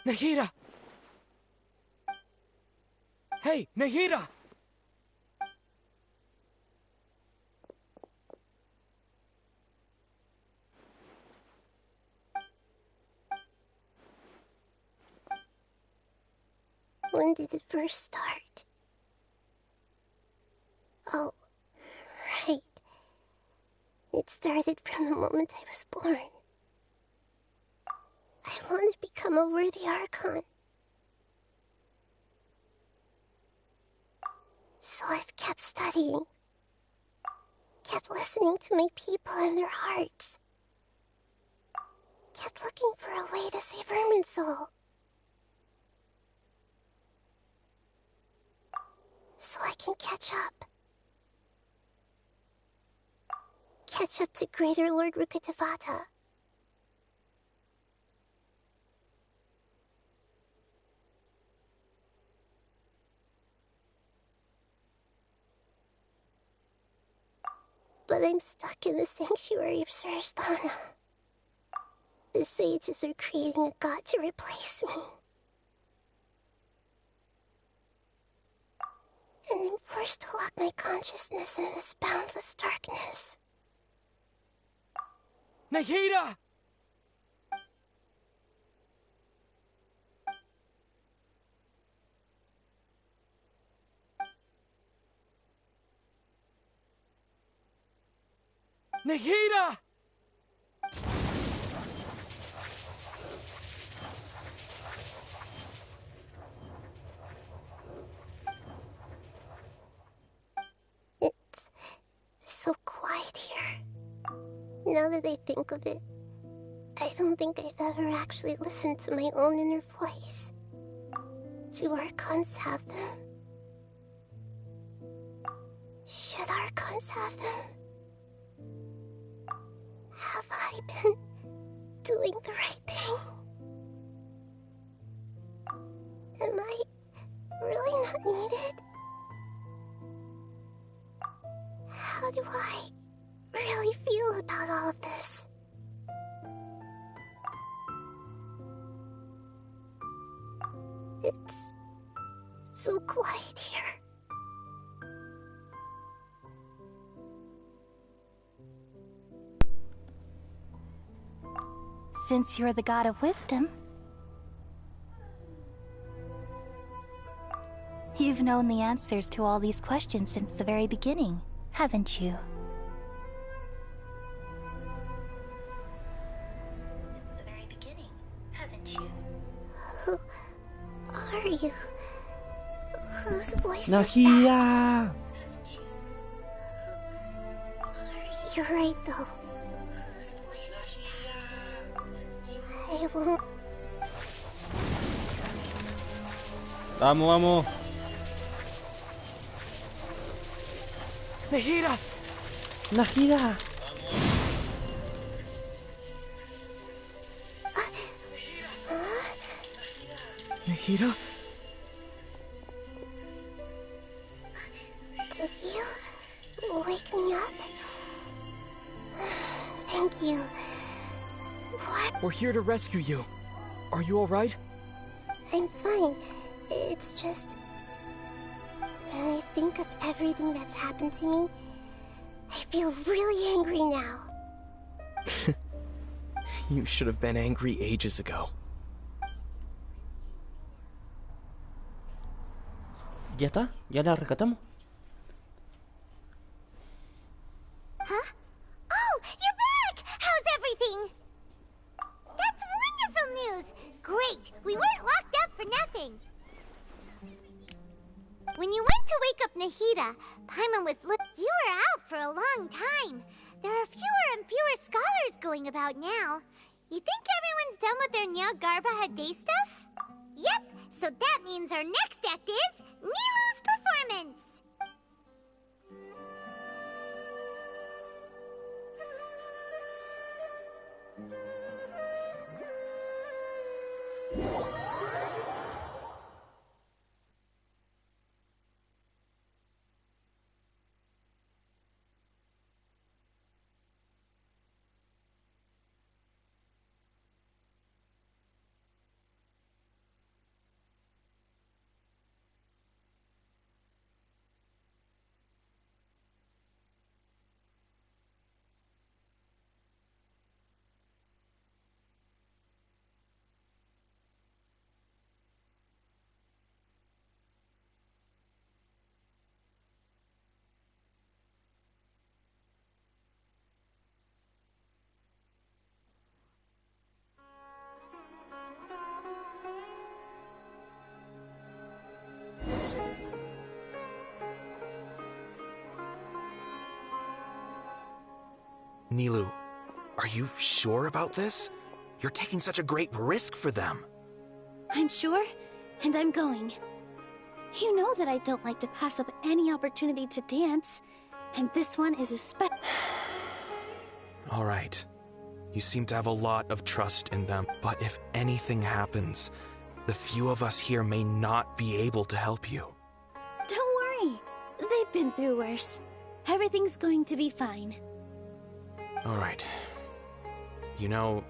Nahida! Hey, Nahida! When did it first start? Oh, right. It started from the moment I was born. I want to become a worthy Archon. So I've kept studying. Kept listening to my people and their hearts. Kept looking for a way to save Irminsul. So I can catch up. Catch up to Greater Lord Rukkhadevata. But I'm stuck in the sanctuary of Sarasthana. The sages are creating a god to replace me. And I'm forced to lock my consciousness in this boundless darkness. Nahida! Nahida! It's so quiet here. Now that I think of it, I don't think I've ever actually listened to my own inner voice. Do Archons have them? Should Archons have them? Have I been doing the right thing? Am I really not needed? How do I really feel about all of this? It's so quiet here. Since you're the god of wisdom, you've known the answers to all these questions since the very beginning, haven't you? Since the very beginning, haven't you? Who are you? Whose voice is Nahida! that? You're right, though. I won't. Vamos, vamos. Nahida! Nahida. Nahida? Did you wake me up? Thank you. What? We're here to rescue you. Are you alright? I'm fine. It's just... when I think of everything that's happened to me, I feel really angry now. You should have been angry ages ago. Ya está, ya la rescatamos. Huh? Oh, you're back! How's everything? That's wonderful news! Great! We weren't locked up for nothing! When you went to wake up Nahida, Paimon was You were out for a long time. There are fewer and fewer scholars going about now. You think everyone's done with their Nya Garba day stuff? Yep, so that means our next act is Nilou's performance! Nilu, are you sure about this? You're taking such a great risk for them. I'm sure, and I'm going. You know that I don't like to pass up any opportunity to dance, and this one is a All right. You seem to have a lot of trust in them, but if anything happens, the few of us here may not be able to help you. Don't worry. They've been through worse. Everything's going to be fine. All right. You know,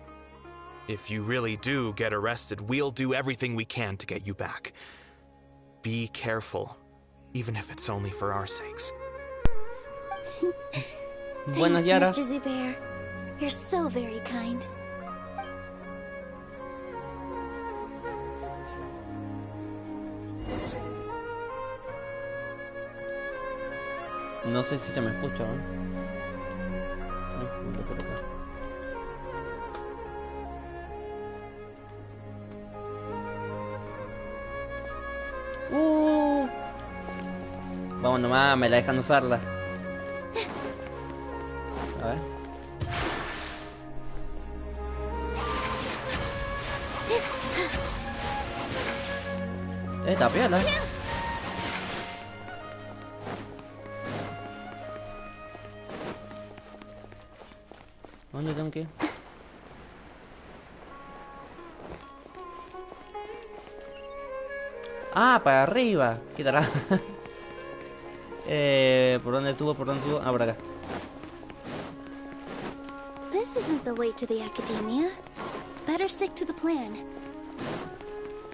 if you really do get arrested, we'll do everything we can to get you back. Be careful, even if it's only for our sakes. Buenas, Thanks, Yara. Mr. Zubair. You're so very kind. No sé si se me escucha, ¿eh? No, por acá. Vamos nomás, me la dejan usarla. A ver. Está piola. ¿Dónde tengo que ir? Ah, para arriba. ¿Qué tal? ¿Por dónde subo? ¿Por dónde subo? Ah, por acá. This isn't the way to the academia. Better stick to the plan.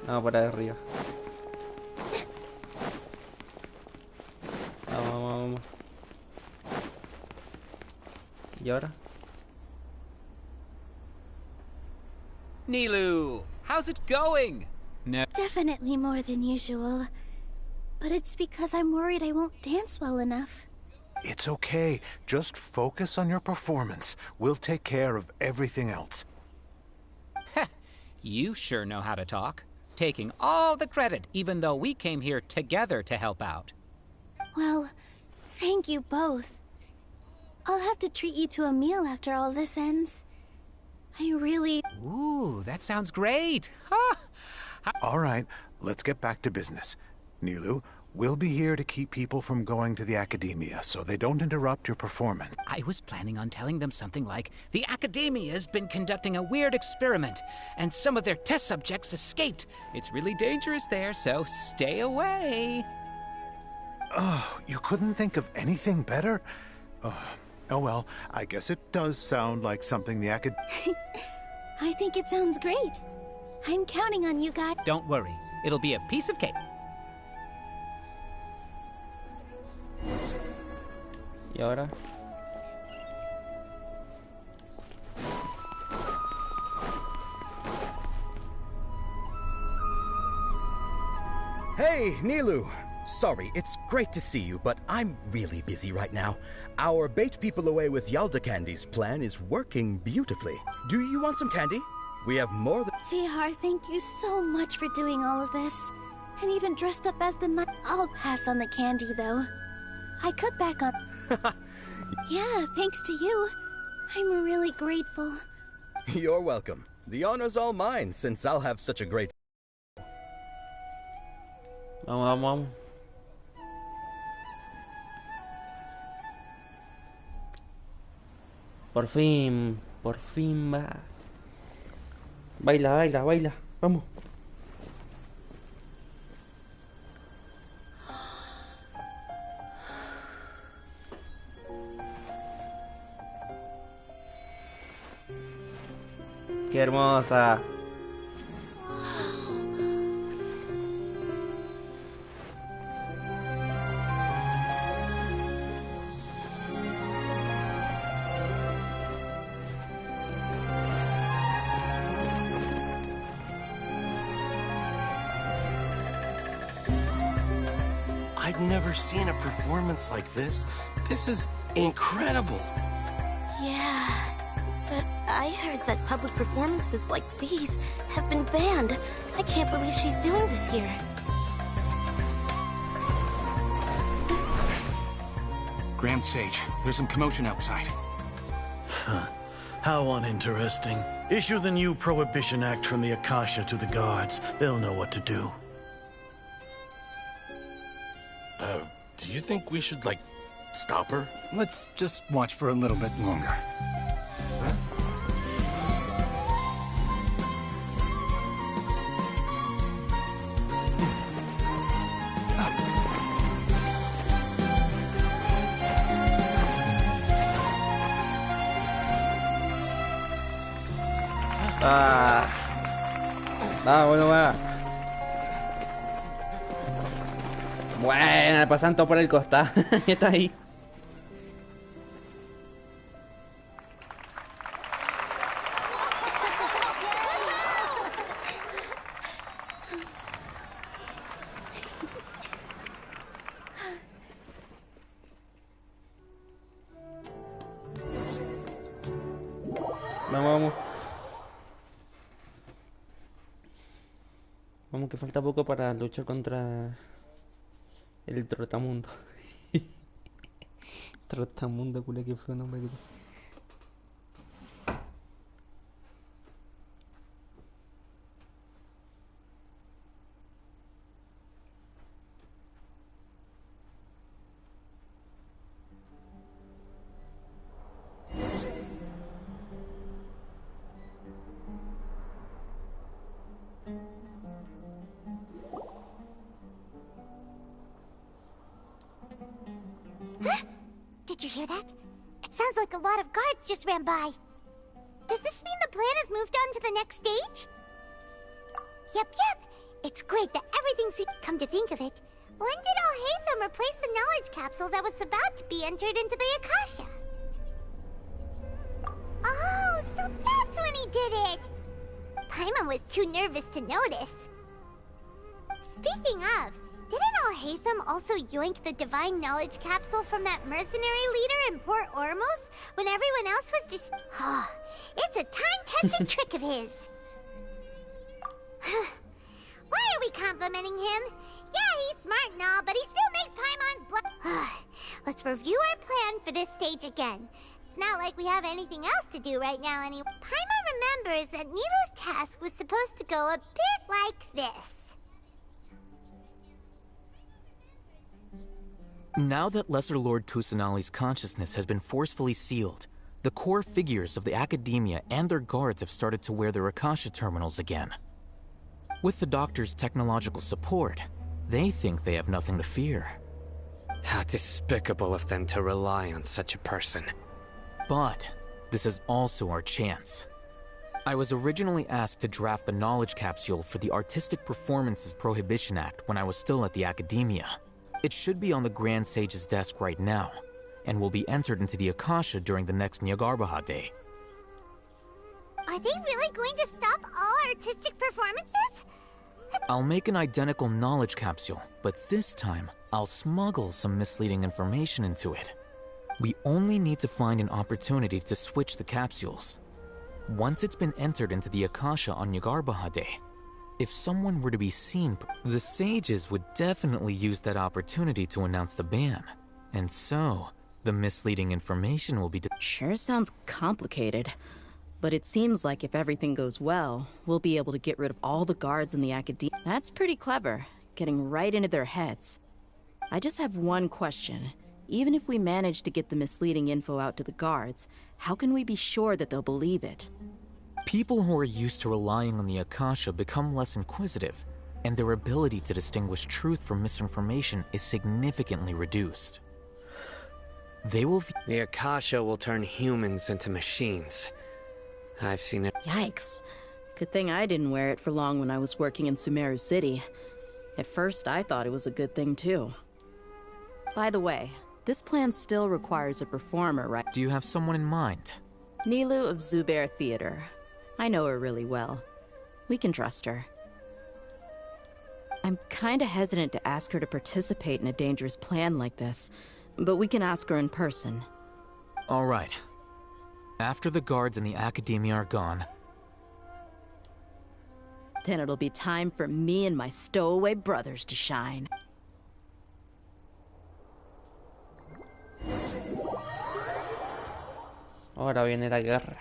Vamos para arriba. Vamos, vamos, vamos. ¿Y ahora? Nilu, how's it going? No. Definitely more than usual. But it's because I'm worried I won't dance well enough. It's okay. Just focus on your performance. We'll take care of everything else. You sure know how to talk. Taking all the credit, even though we came here together to help out. Well, thank you both. I'll have to treat you to a meal after all this ends. I really... Ooh, that sounds great. Huh? All right, let's get back to business. Nilu, we'll be here to keep people from going to the academia so they don't interrupt your performance. I was planning on telling them something like, the Academia's been conducting a weird experiment, and some of their test subjects escaped. It's really dangerous there, so stay away. Oh, you couldn't think of anything better? Oh well, I guess it does sound like something the I think it sounds great. I'm counting on you guys. Don't worry, it'll be a piece of cake. ¿Y ahora? Hey, Nilu! Sorry, it's great to see you, but I'm really busy right now. Our Bait People Away with Yalda Candies plan is working beautifully. Do you want some candy? We have more than... Vihar, thank you so much for doing all of this. And even dressed up as the knight. I'll pass on the candy, though. I cut back on... Yeah, thanks to you. I'm really grateful. You're welcome. The honor's all mine, since I'll have such a great... Vamos, vamos, vamos. Por fin va. Baila, baila, baila. Vamos. Qué hermosa. I've never seen a performance like this. This is incredible. Yeah, but I heard that public performances like these have been banned. I can't believe she's doing this here. Grand Sage, there's some commotion outside. How uninteresting. Issue the new Prohibition Act from the Akasha to the guards. They'll know what to do. Do you think we should, like, stop her? Let's just watch for a little bit longer. Bueno, va. Bueno, pasan todo por el costado. Está ahí. Vamos. Vamos, que falta poco para luchar contra el trotamundo. Trotamundo, culo, que fue un nombre. Did you hear that? It sounds like a lot of guards just ran by. Does this mean the plan has moved on to the next stage? Yep. It's great that everything's... Come to think of it, when did Al-Haytham replace the knowledge capsule that was about to be entered into the Akasha? Oh, so that's when he did it! Paimon was too nervous to notice. Speaking of, didn't Al-Haytham also yoink the divine knowledge capsule from that mercenary leader in Port Ormos when everyone else was it's a time-tested trick of his. Why are we complimenting him? Yeah, he's smart and all, but he still makes Paimon's blood. Let's review our plan for this stage again. It's not like we have anything else to do right now anyway. Paimon remembers that Nilou's task was supposed to go a bit like this. Now that Lesser Lord Kusanali's consciousness has been forcefully sealed, the core figures of the Academia and their guards have started to wear their Akasha terminals again. With the Doctor's technological support, they think they have nothing to fear. How despicable of them to rely on such a person. But this is also our chance. I was originally asked to draft the knowledge capsule for the Artistic Performances Prohibition Act when I was still at the Academia. It should be on the Grand Sage's desk right now, and will be entered into the Akasha during the next Nyagarbaha Day. Are they really going to stop all artistic performances? I'll make an identical knowledge capsule, but this time, I'll smuggle some misleading information into it. We only need to find an opportunity to switch the capsules. Once it's been entered into the Akasha on Nyagarbaha Day, if someone were to be seen, the sages would definitely use that opportunity to announce the ban. And so, the misleading information will be... Sure sounds complicated. But it seems like if everything goes well, we'll be able to get rid of all the guards in the Academia. That's pretty clever, getting right into their heads. I just have one question. Even if we manage to get the misleading info out to the guards, how can we be sure that they'll believe it? People who are used to relying on the Akasha become less inquisitive, and their ability to distinguish truth from misinformation is significantly reduced. They will... The Akasha will turn humans into machines. I've seen it. Yikes. Good thing I didn't wear it for long when I was working in Sumeru City. At first, I thought it was a good thing, too. By the way, this plan still requires a performer, right? Do you have someone in mind? Nilou of Zubair Theater. I know her really well. We can trust her. I'm kinda hesitant to ask her to participate in a dangerous plan like this, but we can ask her in person. All right. After the guards in the Academia are gone... Then it'll be time for me and my stowaway brothers to shine. Ahora viene la guerra.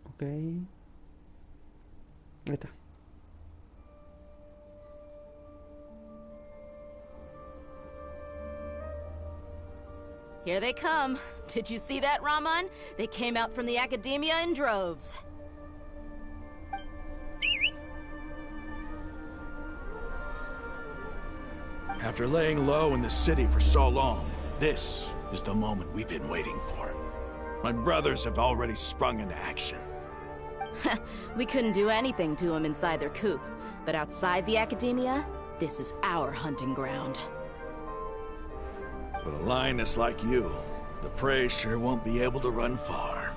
Ok. Ahí está. Here they come. Did you see that, Raman? They came out from the academia in droves. After laying low in the city for so long, this is the moment we've been waiting for. My brothers have already sprung into action. We couldn't do anything to them inside their coop, but outside the academia, this is our hunting ground. With a lioness like you, the prey sure won't be able to run far.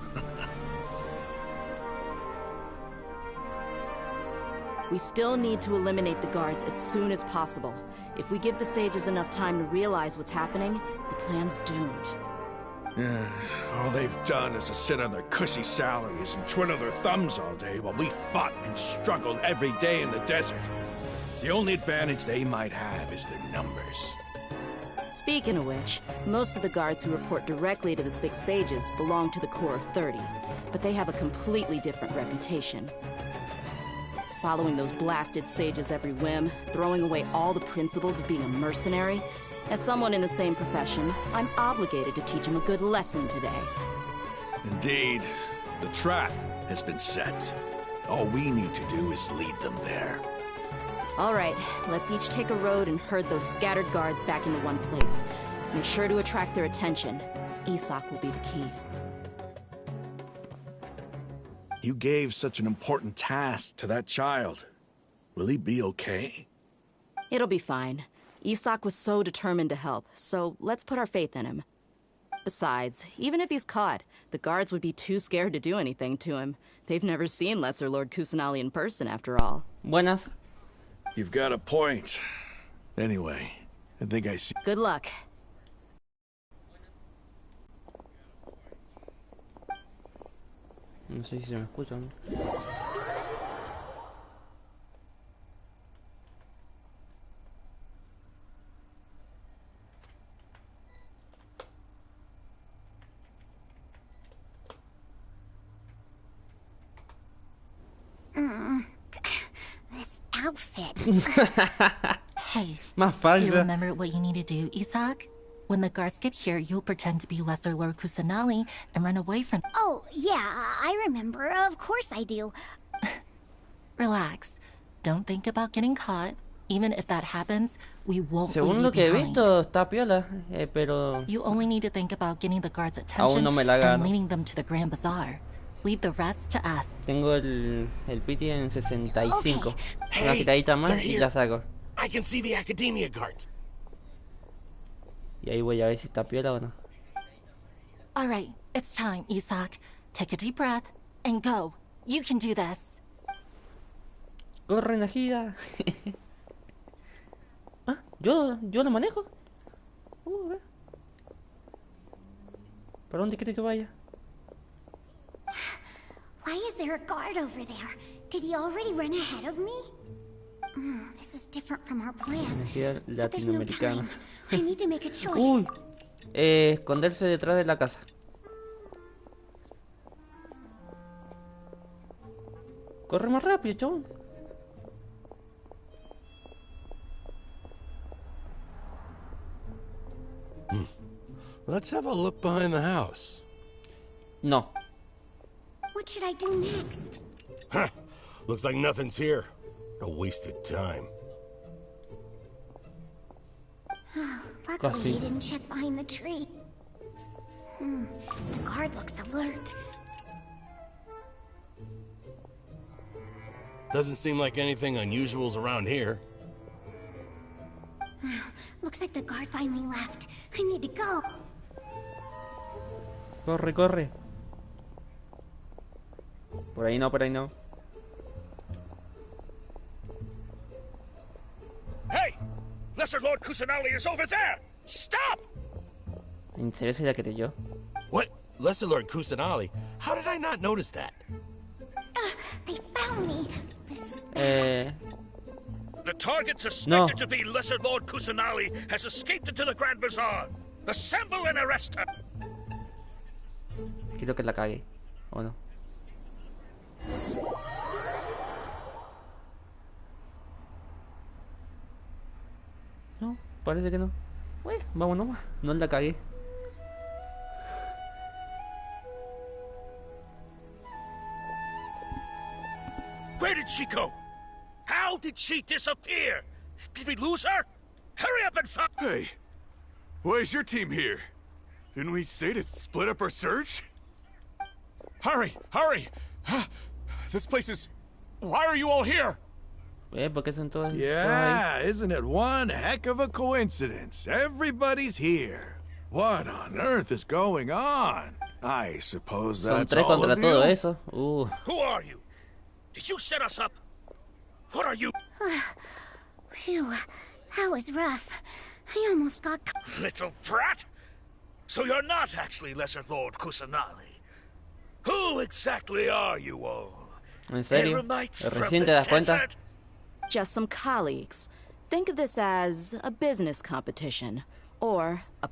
We still need to eliminate the guards as soon as possible. If we give the sages enough time to realize what's happening, the plan's doomed. All they've done is to sit on their cushy salaries and twiddle their thumbs all day while we fought and struggled every day in the desert. The only advantage they might have is their numbers. Speaking of which, most of the guards who report directly to the Six Sages belong to the Corps of 30, but they have a completely different reputation. Following those blasted sages every whim, throwing away all the principles of being a mercenary. As someone in the same profession, I'm obligated to teach them a good lesson today. Indeed, the trap has been set. All we need to do is lead them there. All right, let's each take a road and herd those scattered guards back into one place. Make sure to attract their attention. Isak will be the key. You gave such an important task to that child. Will he be okay? It'll be fine. Isak was so determined to help, so let's put our faith in him. Besides, even if he's caught, the guards would be too scared to do anything to him. They've never seen Lesser Lord Kusanali in person, after all. Buenas. You've got a point. Anyway, I think I see... Good luck. No sé si se me escucha, ¿no? This outfit. Hey, Más do falsa. you remember what you need to do, Isak? When the guards get here, you'll pretend to be Lesser Lord Kusanali and run away from... Oh, yeah, I remember. Of course I do. Relax. Don't think about getting caught. Even if that happens, we won't leave Según you lo que he behind. visto, está piola, pero You only need to think about getting the guards' aún attention no me la and gano. leading them to the Grand Bazaar. Leave the rest to us. Tengo el piti en 65. Una Hey, tiradita más they're y here. la saco. I can see the academia guards. Y ahí voy a ver si está piola o no. All right, it's time, Isak. Take a deep breath and go. You can do this. Corre, Nahida. Ah, yo lo manejo. A ver. ¿Para dónde quiere que vaya? Why is there a guard over there? Did he already run ahead of me? This is different from our plan. Nahida But there's no latinoamericana. time. I need to make a choice. Uy, esconderse detrás de la casa. Corre más rápido, chabón. Let's have a look behind the house. No. What should I do next? Huh. Looks like nothing's here. A wasted time. Luckily, he didn't check behind the tree. The guard looks alert. Doesn't seem like anything unusual's around here. Looks like the guard finally left. I need to go. Corre, corre. Por ahí no, por ahí no. Hey! Lesser Lord Kusanali is over there! Stop! ¿En serio se la creyó? What? Lesser Lord Kusanali? How did I not notice that? They found me. The target suspected to be Lesser Lord Kusanali has escaped into the Grand Bazaar. Assemble and arrest her. Quiero que la cague, ¿o no? No, parece que no. Bueno, vamos nomás. No la cagué. Where did she go? How did she disappear? Did we lose her? Hurry up and find... Hey, why is your team here? Didn't we say to split up our search? Hurry, hurry! This place is... Why are you all here? ¿Por qué son todos? Yeah, isn't it one heck of a coincidence? Everybody's here. What on earth is going on? I suppose Son that's tres all contra of todo you? eso. Who are you? Did you set us up? What are you? Phew, that was rough. I almost got... Little brat? So you're not actually Lesser Lord Kusanali. Who exactly are you all? ¿En serio? Eremites from ¿Recién the te das cuenta? desert? Just some colleagues. Think of this as a business competition. Or a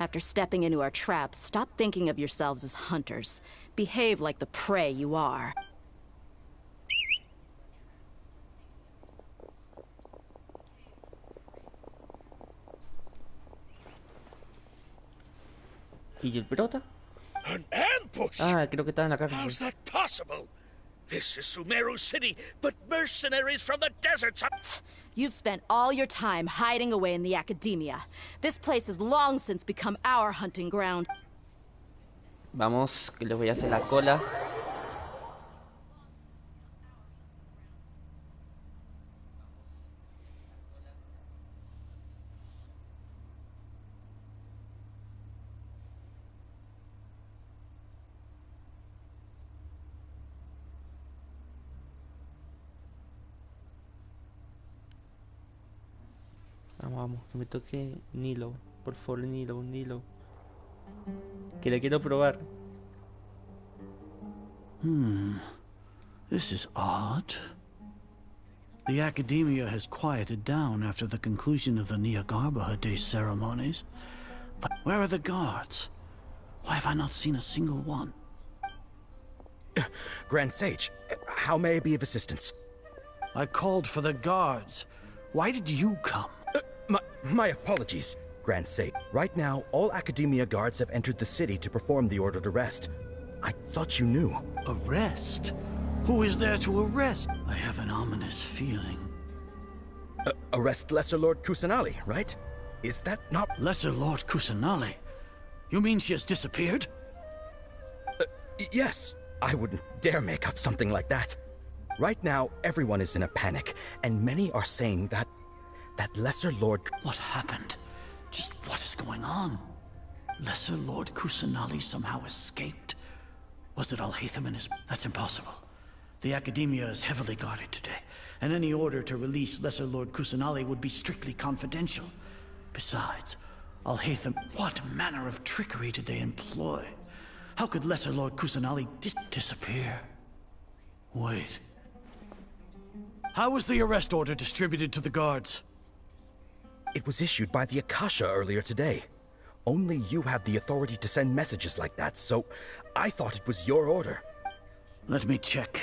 After stepping into our traps, stop thinking of yourselves as hunters. Behave like the prey you are. ¿Y el prota? An ambush? Ah, creo que está en la cárcel. How's that possible? This is Sumeru City, but mercenaries from the deserts. You've spent all your time hiding away in the academia. This place has long since become our hunting ground. Vamos, que les voy a hacer la cola. Vamos, que me toque Nilo. Por favor, Nilo. Que la quiero probar. This is odd. The academia has quieted down after the conclusion of the Niagarbaha Day ceremonies. But where are the guards? Why have I not seen a single one? Grand Sage, how may I be of assistance? I called for the guards. Why did you come? My apologies, Grand Sage. Right now, all Academia guards have entered the city to perform the ordered arrest. I thought you knew. Arrest? Who is there to arrest? I have an ominous feeling. Arrest Lesser Lord Kusanali, right? Is that not... Lesser Lord Kusanali? You mean she has disappeared? Yes. I wouldn't dare make up something like that. Right now, everyone is in a panic, and many are saying that Lesser Lord... What happened? Just what is going on? Lesser Lord Kusanali somehow escaped? Was it Al-Haytham and his... That's impossible. The Academia is heavily guarded today, and any order to release Lesser Lord Kusanali would be strictly confidential. Besides, Al-Haytham... What manner of trickery did they employ? How could Lesser Lord Kusanali disappear? Wait. How was the arrest order distributed to the guards? It was issued by the Akasha earlier today. Only you have the authority to send messages like that, so I thought it was your order. Let me check.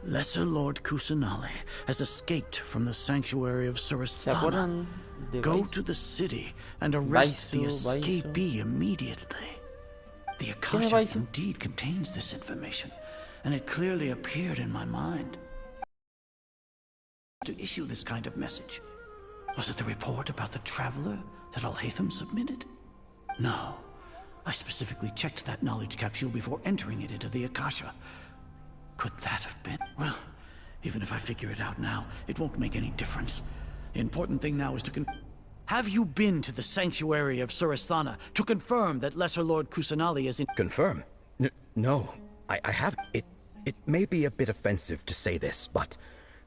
Lesser Lord Kusanali has escaped from the sanctuary of Surasthana. Go to the city and arrest the escapee immediately. The Akasha indeed contains this information, and it clearly appeared in my mind. To issue this kind of message, was it the report about the traveler that Al-Haytham submitted? No. I specifically checked that knowledge capsule before entering it into the Akasha. Could that have been? Well, Even if I figure it out now, it won't make any difference. The important thing now is to Have you been to the sanctuary of Surasthana to confirm that Lesser Lord Kusanali is in— Confirm? No, I haven't. It may be a bit offensive to say this, but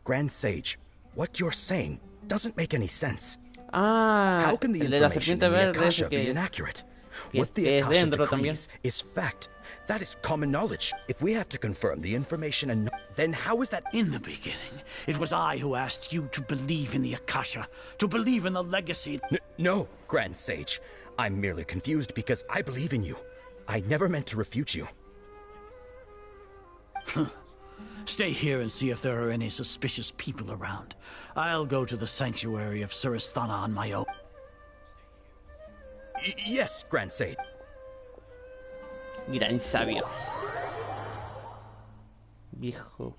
Grand Sage, what you're saying doesn't make any sense. How can the information in the Akasha be inaccurate? What the Akasha decrees is fact. That is common knowledge. If we have to confirm the information, and then how is that— In the beginning, it was I who asked you to believe in the Akasha, to believe in the legacy— No, Grand Sage. I'm merely confused because I believe in you. I never meant to refute you. Stay here and see if there are any suspicious people around. I'll go to the sanctuary of Surasthana on my own. Yes, Grand Sage. Gran sabio. Viejo.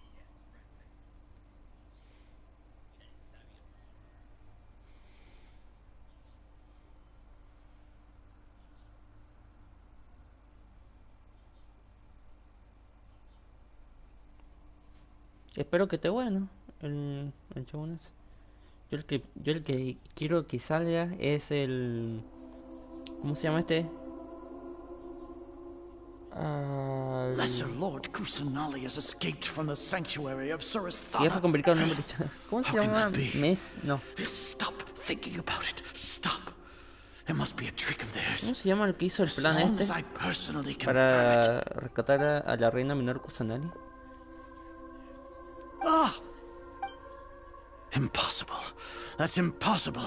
Espero que esté bueno el chabón ese. Yo el que quiero que salga es el... ¿Cómo se llama este? Lesser Lord Kusanali has escaped from the sanctuary of Surasthana. Viejo complicado el nombre. ¿Cómo se llama? No. Stop thinking about it. Stop. It must be a trick of theirs. ¿Cómo se llama el que hizo el plan este? Para rescatar a la reina menor Kusanali. Ah! Impossible. That's impossible.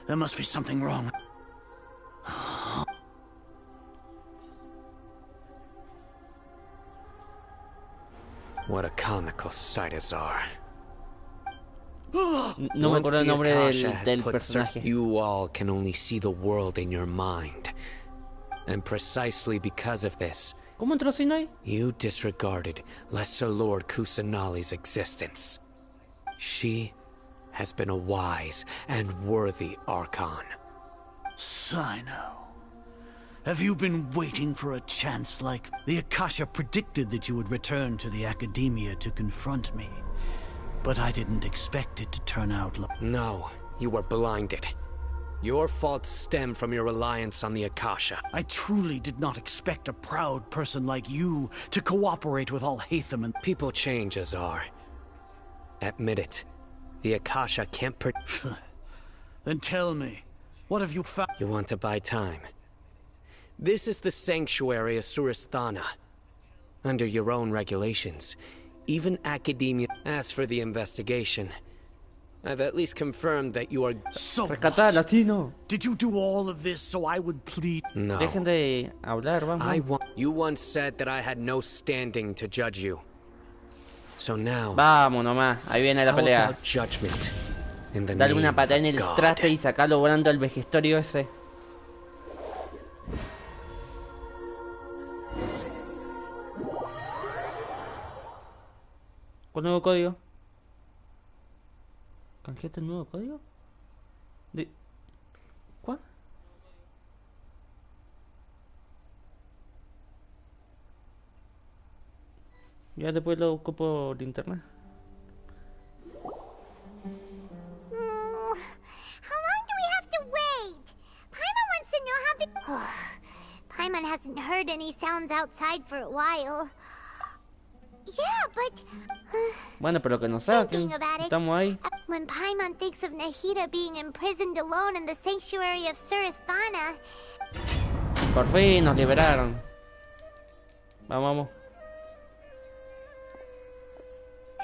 There must be something wrong. What a comical sight is our. No me acuerdo el nombre del personaje. You all can only see the world in your mind. And precisely because of this, ¿Cómo entró sin ahí? You disregarded Lesser Lord Kusanali's existence. She has been a wise and worthy Archon. Sino. Have you been waiting for a chance like— The Akasha predicted that you would return to the Academia to confront me. But I didn't expect it to turn out like— No, you were blinded. Your faults stem from your reliance on the Akasha. I truly did not expect a proud person like you to cooperate with Alhaitham and— People change, Azar. Admit it. The Akasha can't Then tell me, what have you found? You want to buy time? This is the sanctuary of Surasthana. Under your own regulations, even Academia— As for the investigation, I've at least confirmed that you are— So latino. Did you do all of this so I would plead? No. Dejen de hablar, vamos. You once said that I had no standing to judge you. So now— Vamos nomás, ahí viene la how pelea. about judgment in the Dale name una patada en el of God? traste y sacarlo volando al vejestorio ese. ¿Con nuevo código? ¿Canjeaste el nuevo código? ¿Cuál? Ya después lo busco por internet. How long do we have to wait? Paimon wants to know how the— Paimon hasn't heard any sounds outside for a while. Yeah, but— Bueno, pero que nos saquen. Estamos ahí. When Paimon thinks of Nahida being imprisoned alone in the sanctuary of Surasthana— Por fin nos liberaron. Vamos, vamos.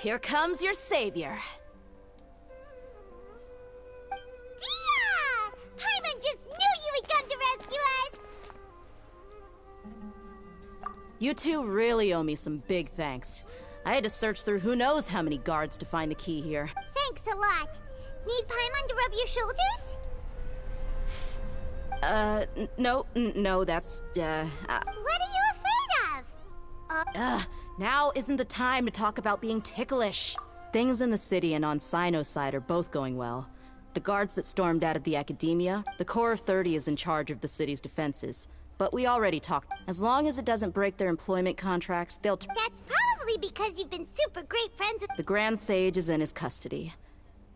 Here comes your savior. Dia! Paimon just knew you would come to rescue us! You two really owe me some big thanks. I had to search through who knows how many guards to find the key here. Thanks a lot. Need Paimon to rub your shoulders? No, that's, What are you afraid of? Now isn't the time to talk about being ticklish. Things in the city and on Sino's side are both going well. The guards that stormed out of the Academia, the Corps of 30 is in charge of the city's defenses. but we already talked. As long as it doesn't break their employment contracts, they'll... That's probably because you've been super great friends with... The Grand Sage is in his custody.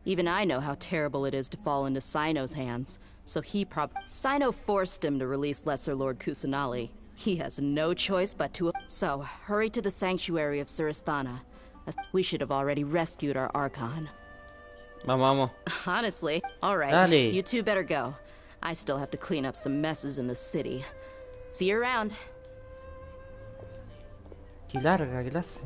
Even I know how terrible it is to fall into Sino's hands, so he Sino forced him to release Lesser Lord Kusanali. He has no choice but to... So, hurry to the sanctuary of Surasthana. We should have already rescued our Archon. Vamos. Honestly, alright, Dale. you two better go. I still have to clean up some messes in the city. See you around. Qué larga clase.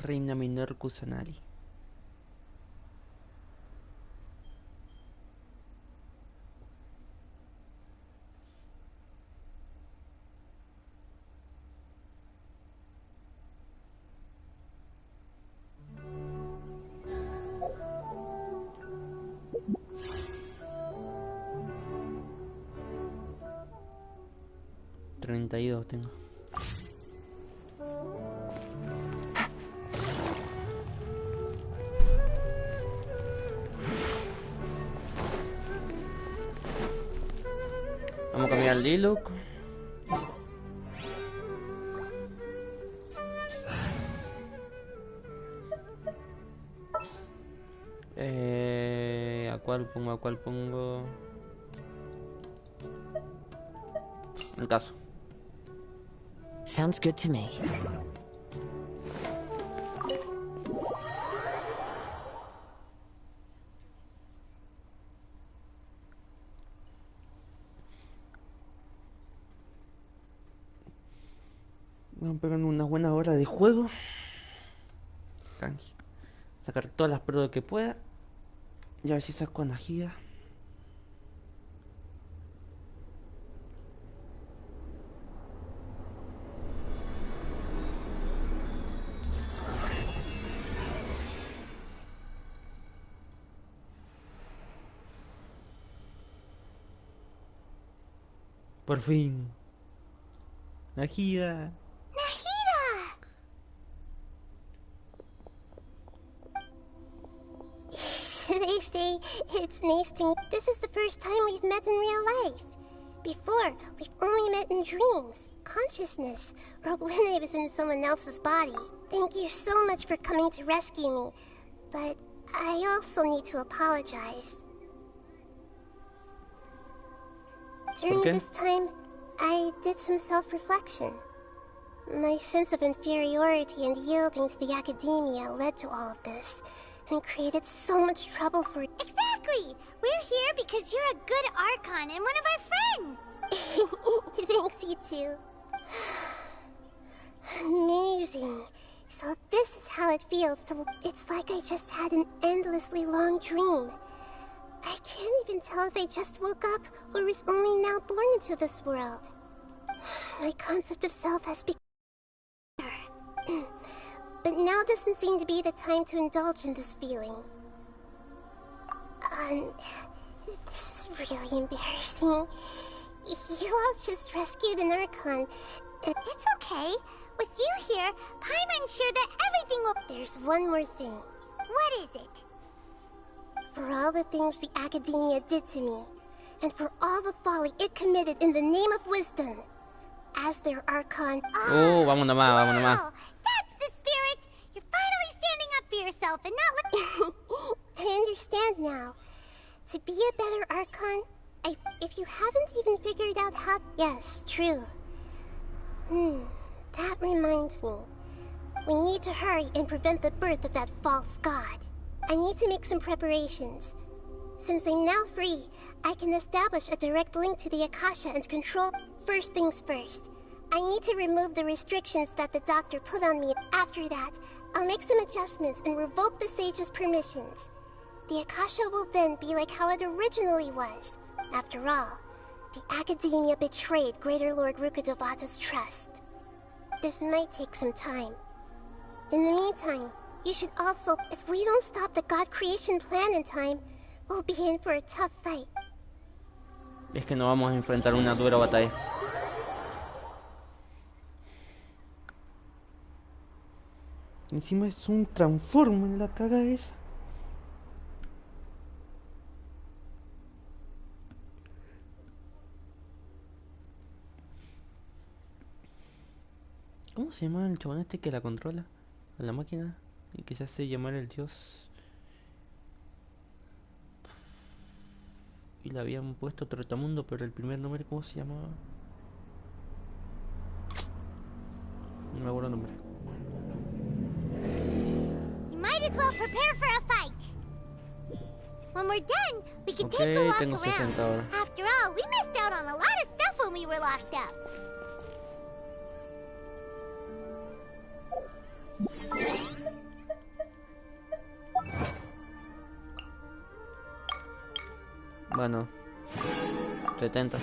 Reina Minor Kusanali. $32 tengo. Vamos a cambiar el Liluc. ¿A cuál pongo? ¿A cuál pongo? En caso. Sounds good to me. Vamos pegando unas buenas horas de juego. Tranqui. Sacar todas las pruebas que pueda. Y a ver si saco a Nahida. Por fin. Nahida. They say it's nice to meet. This is the first time we've met in real life. Before, we've only met in dreams, consciousness, or when I was in someone else's body. Thank you so much for coming to rescue me, but I also need to apologize. During this time, I did some self-reflection. My sense of inferiority and yielding to the academia led to all of this, and created so much trouble for... Exactly! We're here because you're a good Archon and one of our friends! Thanks, you too. Amazing. So this is how it feels. So it's like I just had an endlessly long dream. I can't even tell if I just woke up or was only now born into this world. My concept of self has become... But now doesn't seem to be the time to indulge in this feeling. This is really embarrassing. You all just rescued an Archon. It's okay. With you here, Paimon's sure that everything will... There's one more thing. What is it? For all the things the academia did to me, and for all the folly it committed in the name of wisdom, as their Archon... Vamos nomás, vamos nomás. That's the spirit! You're finally standing up for yourself and not... I understand now. To be a better Archon, if you haven't even figured out how... Yes, true. That reminds me. We need to hurry and prevent the birth of that false god. I need to make some preparations. Since I'm now free, I can establish a direct link to the Akasha and control... First things first. I need to remove the restrictions that the doctor put on me. After that, I'll make some adjustments and revoke the sage's permissions. The Akasha will then be like how it originally was. After all, the Academia betrayed Greater Lord Rukkhadevata's trust. This might take some time. In the meantime, you should also, if we don't stop the God creation plan in time, we'll be in for a tough fight. Es que no vamos a enfrentar una dura batalla. Encima es un transformo en la caga esa. ¿Cómo se llama el chabón este que la controla? A la máquina. Y que se hace llamar el dios. Y le habían puesto Trotamundo, pero el primer nombre, ¿cómo se llamaba? No me acuerdo el nombre. You might as well prepare for a fight. When we're done, we can take a walk tengo 60 around. ahora. After all, we missed out on a lot of stuff when we were locked up. Bueno, 70.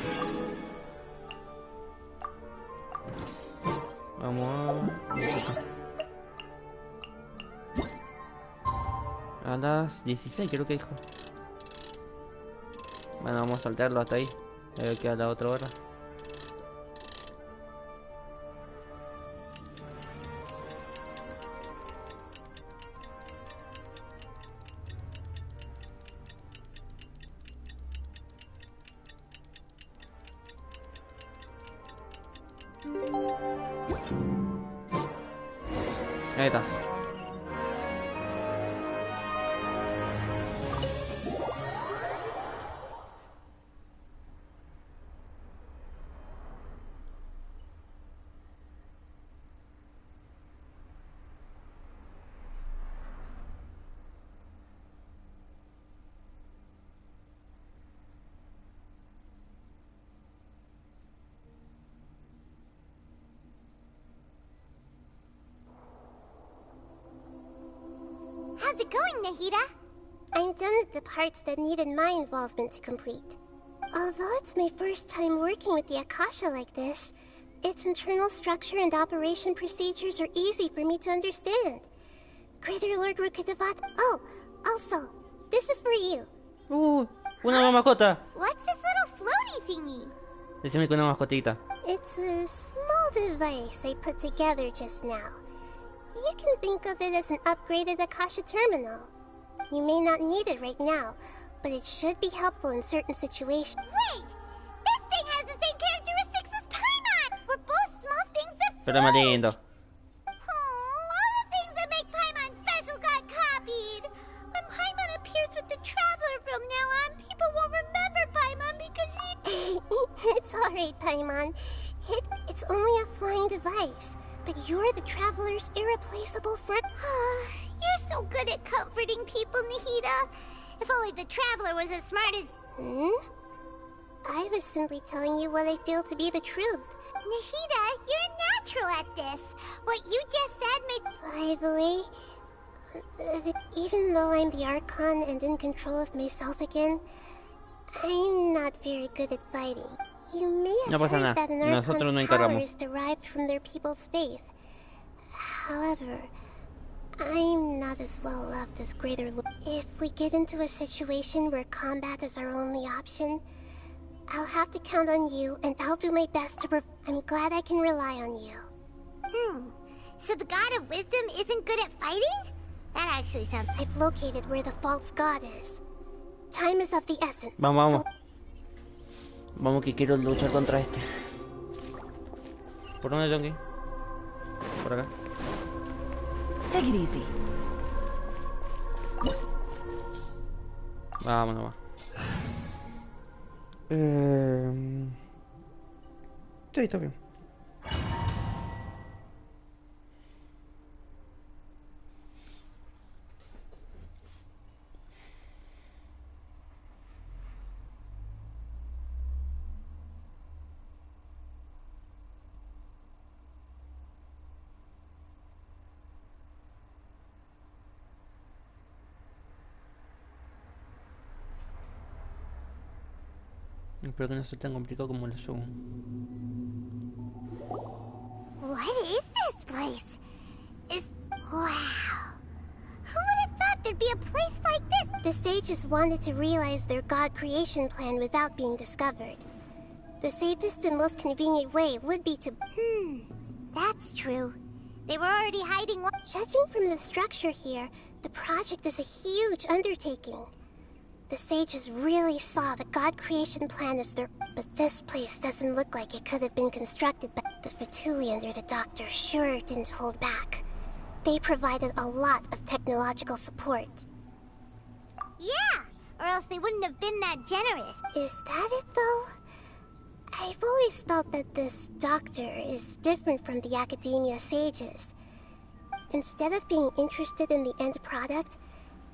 Vamos a las 16, creo que dijo. Bueno, vamos a saltarlo hasta ahí. Queda la otra hora. Ahí está. How's it going, Nahida? I'm done with the parts that needed my involvement to complete. Although it's my first time working with the Akasha like this, its internal structure and operation procedures are easy for me to understand. Greater Lord Rukkhadevata. Oh, also, this is for you. Una mascota. What's this little floaty thingy? Decime que una mascotita. It's a small device I put together just now. You can think of it as an upgraded Akasha terminal. You may not need it right now, but it should be helpful in certain situations. Wait! This thing has the same characteristics as Paimon! We're both small things that Pero más lindo. all the things that make Paimon special got copied! When Paimon appears with the Traveler from now on, people won't remember Paimon because she... It's alright, Paimon. It's only a flying device. But you're the Traveler's irreplaceable friend. You're so good at comforting people, Nahida. If only the Traveler was as smart as... I was simply telling you what I feel to be the truth. Nahida, you're a natural at this. What you just said made... By the way, even though I'm the Archon and in control of myself again, I'm not very good at fighting. You may have heard that an Archon's power is derived from their people's faith. However, I'm not as well loved as Greater Lord. If we get into a situation where combat is our only option, I'll have to count on you, and I'll do my best to I'm glad I can rely on you. So the God of Wisdom isn't good at fighting? That actually sounds... I've located where the false god is. Time is of the essence. Vamos. Vamos que quiero luchar contra este. ¿Por dónde, Jonky? Por acá. Take it easy. Vámonos, va. Sí, está bien. Espero que no sea tan complicado como el show. What is this place? Wow. Who would have thought there'd be a place like this? The sages wanted to realize their god creation plan without being discovered. The safest and most convenient way would be to... That's true. They were already hiding one. Judging from the structure here, the project is a huge undertaking. The sages really saw the god creation plan as their... But this place doesn't look like it could have been constructed by... The Fatui under the Doctor sure didn't hold back. They provided a lot of technological support. Yeah, or else they wouldn't have been that generous. Is that it, though? I've always felt that this Doctor is different from the Academia sages. Instead of being interested in the end product,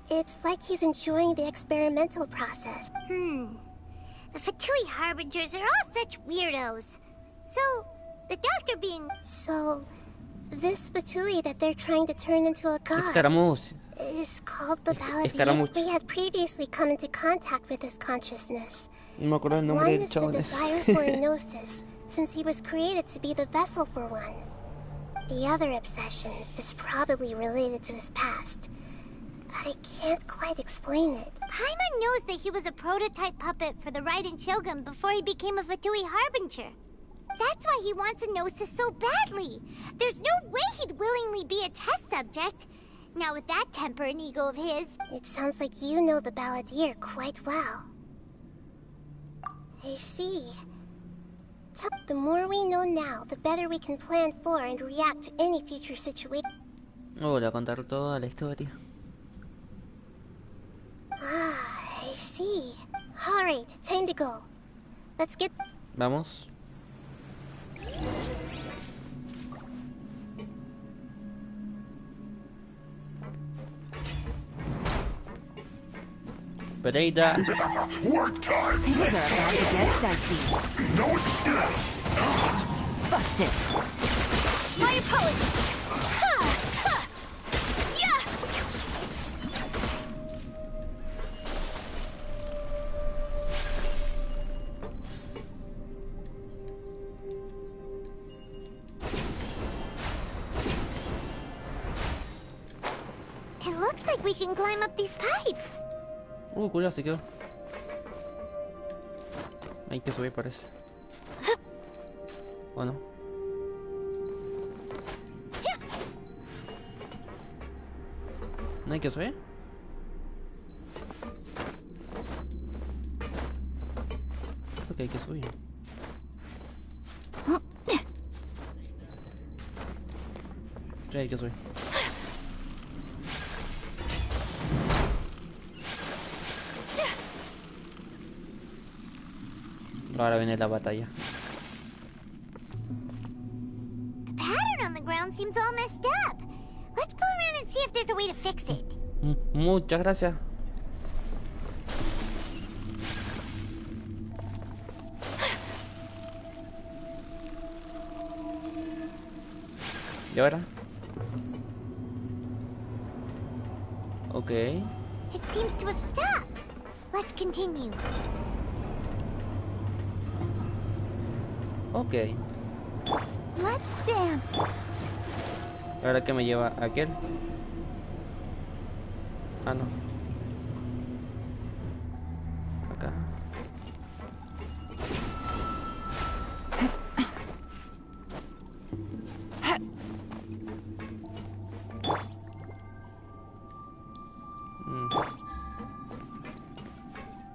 it's like he's enjoying the experimental process. The Fatui Harbingers are all such weirdos. So, the Doctor being... So, this Fatui that they're trying to turn into a god is called the Balladeer. We had previously come into contact with his consciousness. One is the desire for a gnosis, since he was created to be the vessel for one. The other obsession is probably related to his past. I can't quite explain it. Paimon knows that he was a prototype puppet for the Raiden Shogun before he became a Fatui Harbinger. That's why he wants a gnosis so badly. There's no way he'd willingly be a test subject. Now with that temper and ego of his... It sounds like you know the Balladeer quite well. I see. The more we know now, the better we can plan for and react to any future situation. Hola, contar toda la historia. I see. Alright, time to go. Let's get... Vamos. Pereira. Work time. Things are about to get dicey. No escape. Busted. My apologies. It looks like we can climb up these pipes. Curioso, se quedó. Hay que subir, parece. ¿O no? ¿No hay que subir? Creo que hay que subir. Sí, hay que subir. Ahora viene la batalla. The pattern on the ground seems all messed up. Let's go around and see if there's a way to fix it. Muchas gracias. ¿Y ahora? Okay. It seems to have stopped. Let's continue. Okay. Let's dance. ¿Ahora qué me lleva aquel? Ah, no. Acá.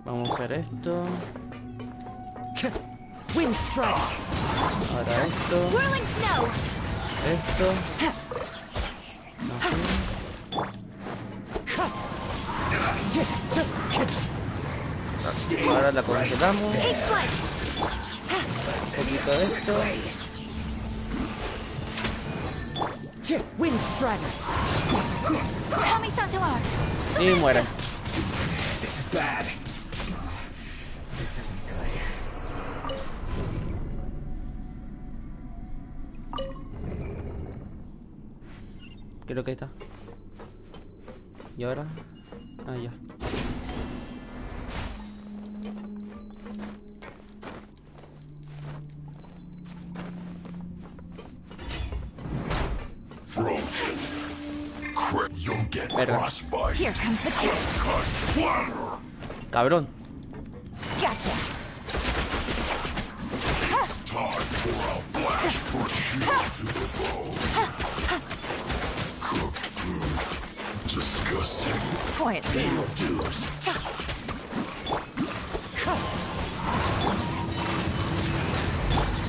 Vamos a hacer esto. Wind strike. Ahora esto. Whirling snow. Esto. Ahora la congelamos. Un poquito de esto. Wind strider. Y muere. This is bad. This isn't good. Creo que ahí está. ¿Y ahora? Ah, ya. Verga. Here comes the catch. Cabrón. Gotcha. Time for a flash push to the bone. Cooked food. Disgusting. Quietly. Deal dues.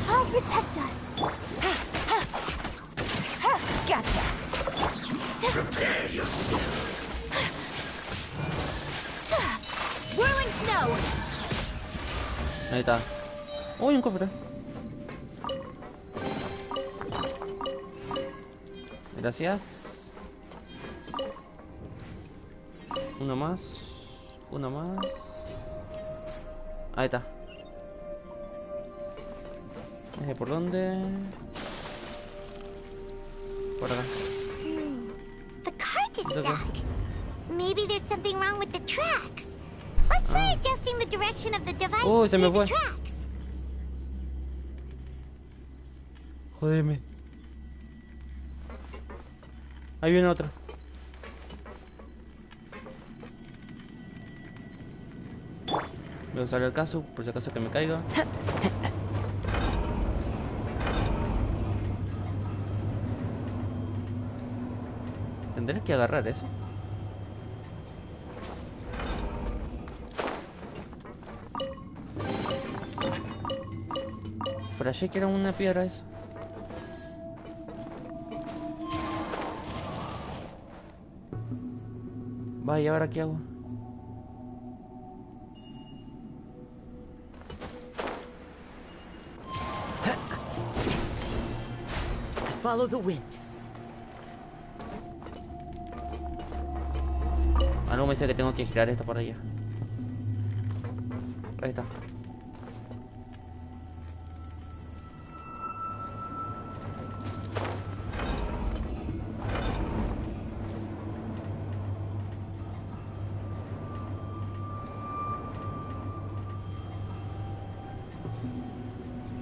I'll protect us. Gotcha. Prepare yourself. Whirling snow. Ahí está. Uy, un cofre. Gracias. Uno más. Uno más. Ahí está. ¿Por dónde? Por acá. The cart is stuck. Maybe there's something wrong with the tracks. Let's try adjusting the direction of the device Se me through fue. the tracks. Jodeme. Ahí viene otra. Voy a usar el caso, por si acaso que me caiga. Tendré que agarrar eso. Frashé que era una piedra eso. Va, ¿y ahora qué hago? Follow the wind. Algo me dice que tengo que girar esto para allá. Ahí está.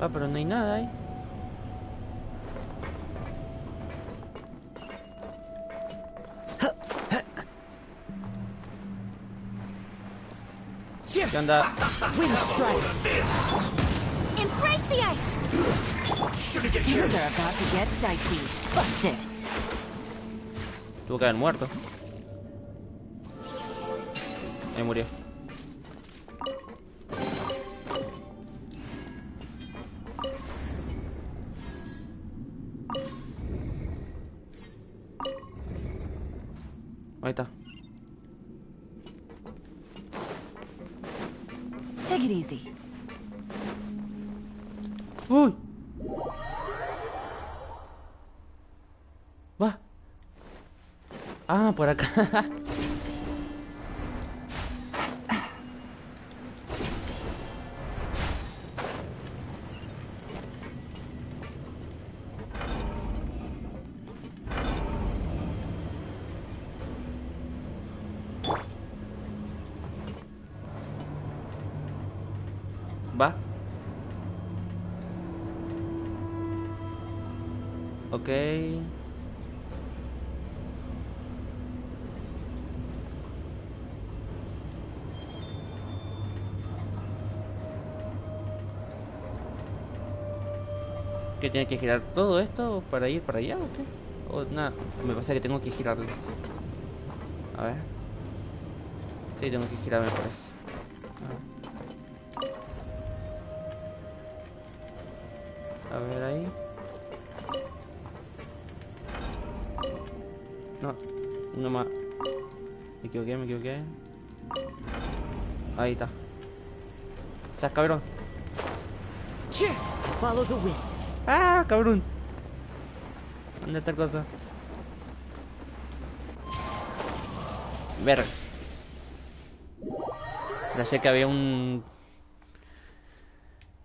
Ah, pero no hay nada ahí. ¿Qué onda? Wind strike. Embrace the ice. Things are about to get dicey. Busted. Tuvo que haber muerto. Ahí murió. Ahí está. Take it easy. Uy. Va. Ah, por acá. Va. Ok. ¿Qué tiene que girar todo esto para ir para allá o qué? O nada, me pasa que tengo que girarlo. A ver. Sí, tengo que girarme por eso. A ver ahí. No, uno más. Me equivoqué. Ahí está. ¡Seas cabrón! Follow the wind. ¡Ah, cabrón! ¿Dónde está la cosa? Verga. Pensé que había un...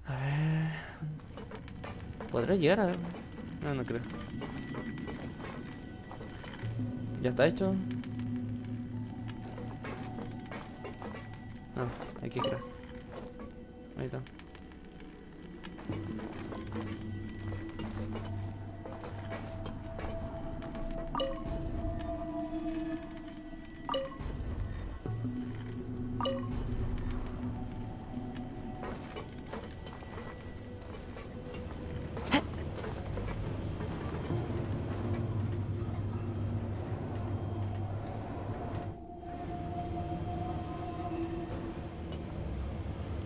A ver... ¿Podré llegar a ver? No, no creo. ¿Ya está hecho? No, hay que girar. Ahí está.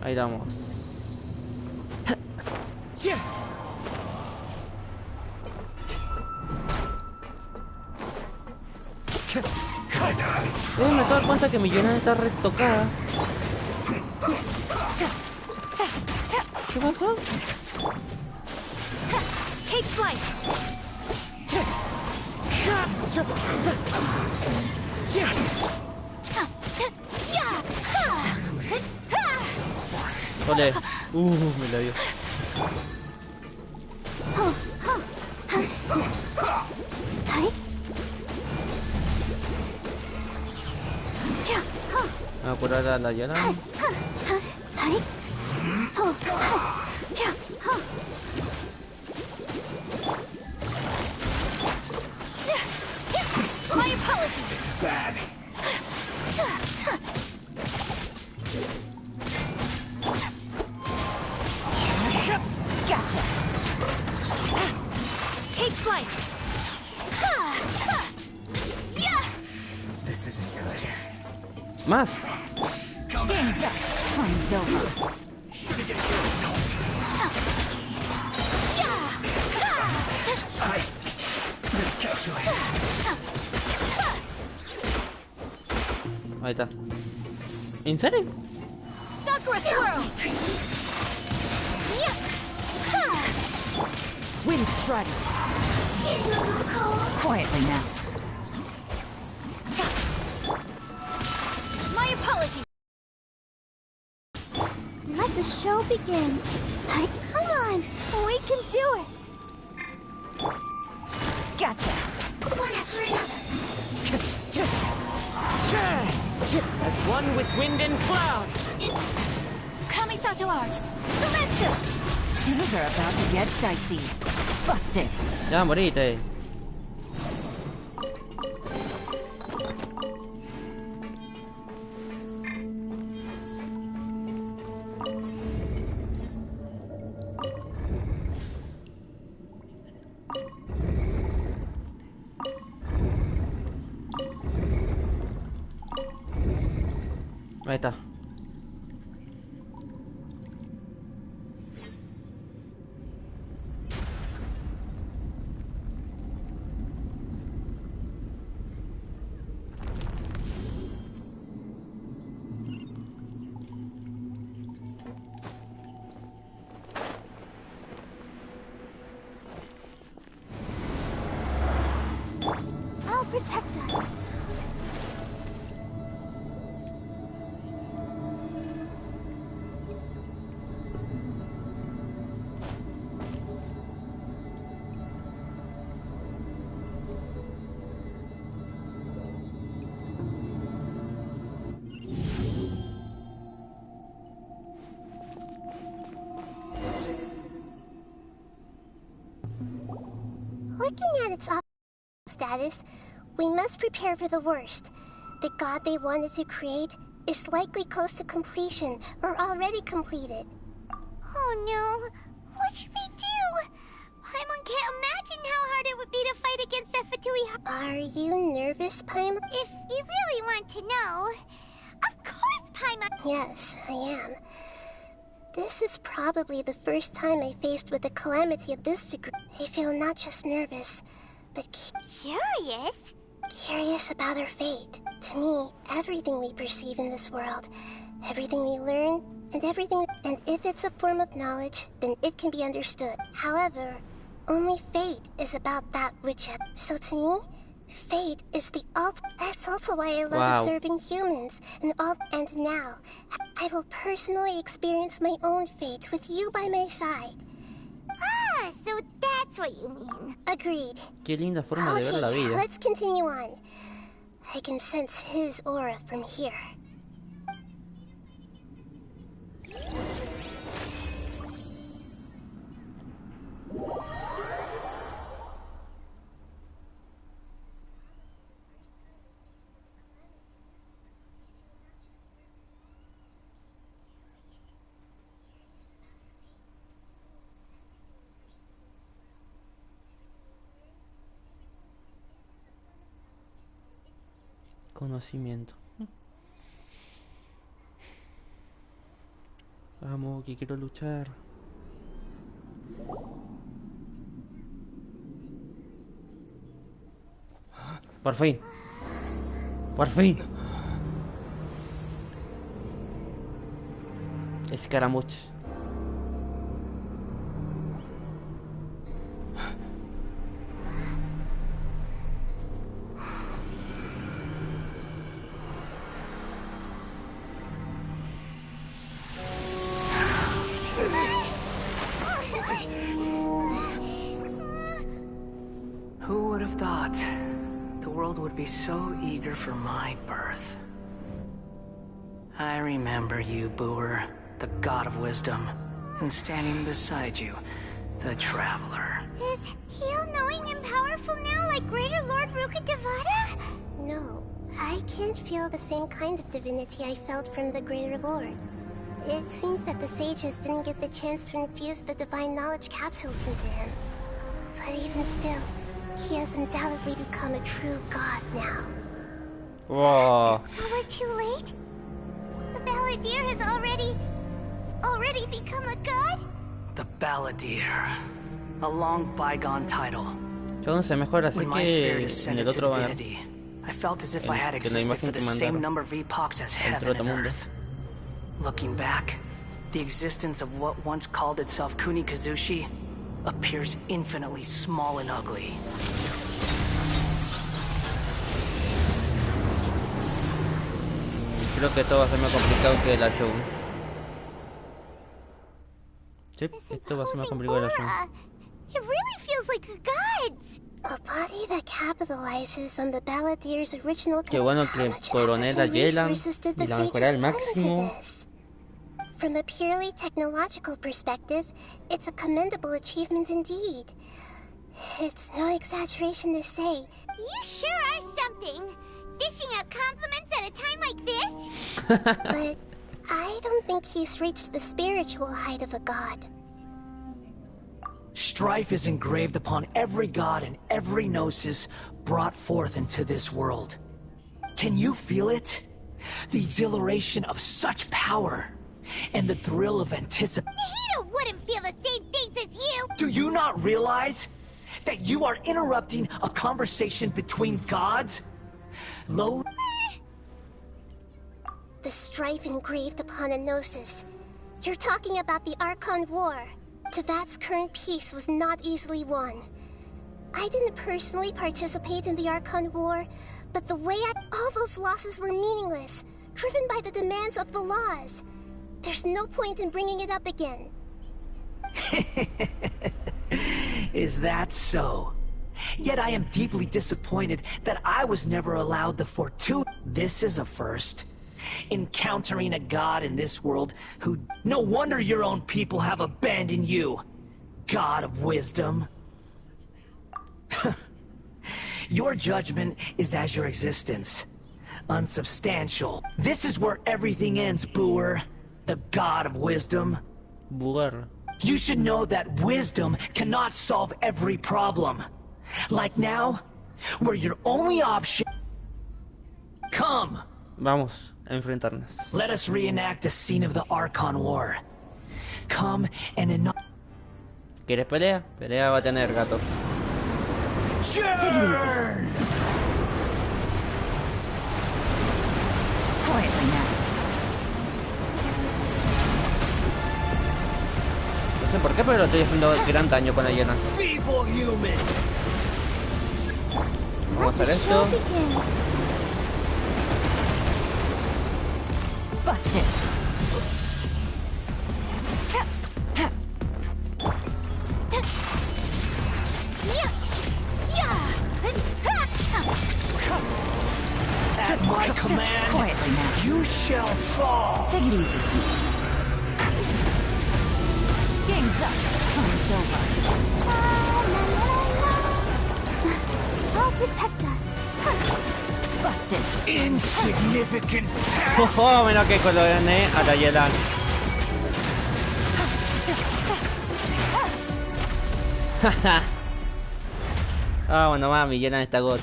Ahí vamos. Me acabo de dar cuenta que mi Yona está retocada. ¿Qué pasó? Take flight. Ole. Me la dio. Voy a curar a la Yara. My apologies. This is bad. Gotcha. Take flight. This isn't good. Más. Hands up. Time's over. Shouldn't get This capsule. Ahí está. ¿En serio? Sakura swirl. Wind strike. Quietly now. My apologies. Let the show begin. Come on, we can do it. Gotcha. One after another. As one with wind and cloud. Kamisato art. Salvando. Things are about to get dicey. Busted. Ya morite. Ahí está. I'll protect us. Looking at its status, we must prepare for the worst. The god they wanted to create is likely close to completion or already completed. Oh no, what should we do? Paimon can't imagine how hard it would be to fight against the Fatui. Are you nervous, Paimon? If you really want to know, of course, Paimon. Yes, I am. This is probably the first time I faced with a calamity of this degree. I feel not just nervous, but curious? Curious about our fate. To me, everything we perceive in this world, everything we learn, and if it's a form of knowledge, then it can be understood. However, only fate is about that which... So to me, fate is the That's also why I love observing humans and all. And now, I will personally experience my own fate with you by my side. Ah, so that's what you mean. Agreed. Qué linda forma de ver la vida. Let's continue on. I can sense his aura from here. Conocimiento. Vamos, que quiero luchar. Por fin. Por fin. Escaramuch. Who would have thought the world would be so eager for my birth? I remember you, Booer, the god of wisdom, and standing beside you, the traveler. Is he all-knowing and powerful now, like Greater Lord Rukkhadevata? No, I can't feel the same kind of divinity I felt from the Greater Lord. It seems that the sages didn't get the chance to infuse the divine knowledge capsules into him. But even still, he has undoubtedly become a true god now. Whoa. So we're too late? The Balladeer has already become a god? The Balladeer. A long bygone title. Yo no sé mejor, así When my spirit que en ascended el to otro divinity, I felt as if I had que la existed imagen for the que same mandaron. number of epochs as El heaven and trotamundo. earth. Looking back, the existence of what once called itself Kuni Kazushi appears infinitely small and ugly. Creo que esto va a ser más complicado que la show. Sí, esto va a ser más complicado que la show. It really feels like the gods! A body that capitalizes on the Balladeer's original. Qué bueno que coroné la Yelan y la mejoré al máximo. From a purely technological perspective, it's a commendable achievement indeed. It's no exaggeration to say. You sure are something! Dishing out compliments at a time like this? But I don't think he's reached the spiritual height of a god. Strife is engraved upon every god and every gnosis brought forth into this world. Can you feel it? The exhilaration of such power, and the thrill of anticipation. Nahida wouldn't feel the same things as you! Do you not realize that you are interrupting a conversation between gods? Low. The strife engraved upon a gnosis. You're talking about the Archon War. Tevat's current peace was not easily won. I didn't personally participate in the Archon War, but the way all those losses were meaningless, driven by the demands of the laws. There's no point in bringing it up again. Is that so? Yet I am deeply disappointed that I was never allowed the fortune. This is a first. Encountering a god in this world who... No wonder your own people have abandoned you. God of wisdom. Your judgment is as your existence. Unsubstantial. This is where everything ends, Booer. The god of wisdom. Booer. You should know that wisdom cannot solve every problem. Like now, where your only option... Come! Vamos a enfrentarnos. Let us reenact a scene of the Archon War. Come and... ¿Quieres pelea? Pelea va a tener, gato. Take it easy. Quietly now. No sé por qué, pero estoy haciendo gran daño con la Yelan. Vamos a hacer esto. Busted. At my command, quietly now. You shall fall. Take it easy. Game's up. Time's over. I'll protect us. Busted. Insignificant Ojo, menos que coloné a la Yelan. Ah, bueno, va, mi Yelan está god.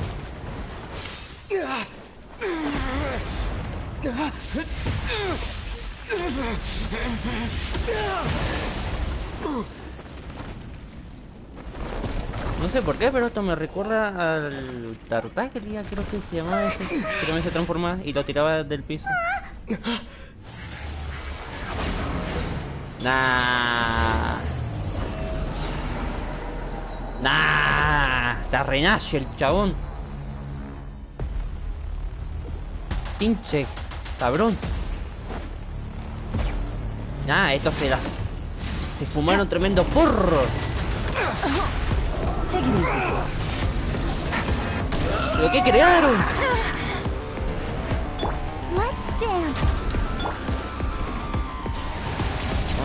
No sé por qué, pero esto me recuerda al Tartaglia, creo que se llamaba ese. Que también se transformaba y lo tiraba del piso. Nah. Está renace el chabón. Pinche cabrón. Estos se fumaron tremendo porro. ¿Pero qué crearon?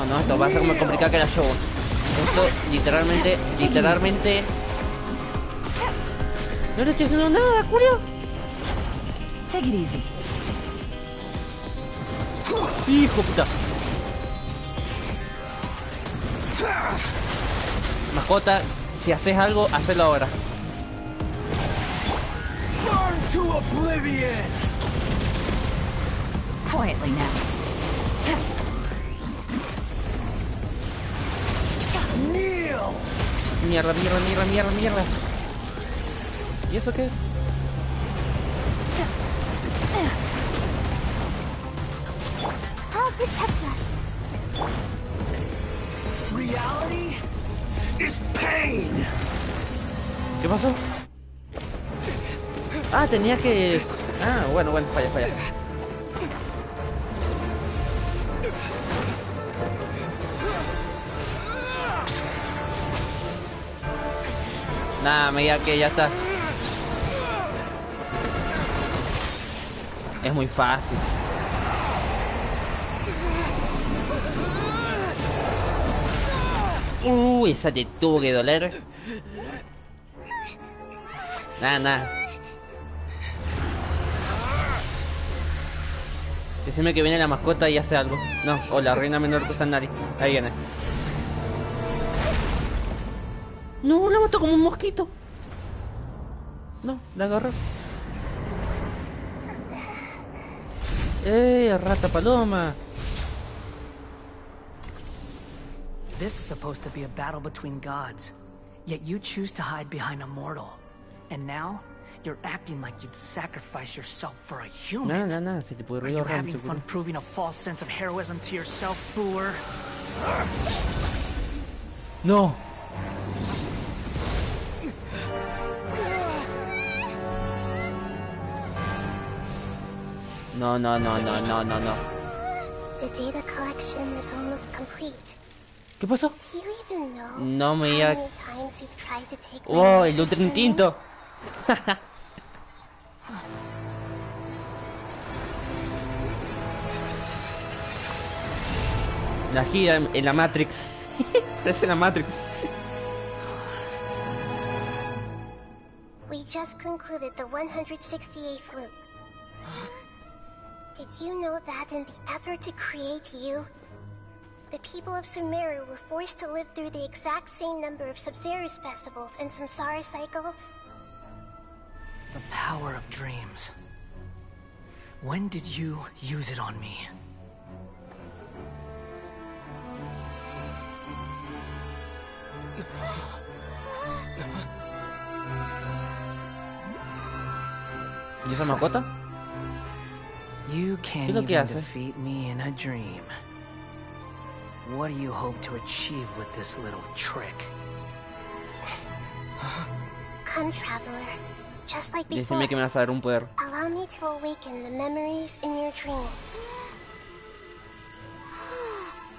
No, esto va a ser más complicado que la show. Esto literalmente. No le estoy haciendo nada, Curio. Take it easy. Hijo puta. Mascota, si haces algo, hazlo ahora. Burn to oblivion. Quietly now. Kneel. Mierda. ¿Y eso qué es? I'll protect us. Reality is pain. ¿Qué pasó? Tenía que... bueno, falla. Me diga que ya está. Es muy fácil. Esa te tuvo que doler. Nada. Decime que viene la mascota y hace algo. No, o la reina menor Kusanagi. Ahí viene. No, la mató como un mosquito. No, la agarró. Rata paloma. This is supposed to be a battle between gods, yet you choose to hide behind a mortal. And now, you're acting like you'd sacrifice yourself for a human. No, se te puede Are you having fun proving a false sense of heroism to yourself, booer? No. No. The data collection is almost complete. ¿Qué pasó? Do you even know No me how diga. many times you've tried to take Oh, my el ultra from me? instinto. Nahida en la Matrix. Parece la Matrix. We just concluded the 168th loop. Did you know that in the effort to create you, the people of Sumeru were forced to live through the exact same number of Sub-Zerus festivals and Samsara cycles? The power of dreams. When did you use it on me? ¿Y esa mascota? You can't ¿Qué es lo que even hace? defeat me in a dream. What do you hope to achieve with this little trick? Come, traveler. Just like before, Decime que me vas a dar un poder. allow me to awaken the memories in your dreams.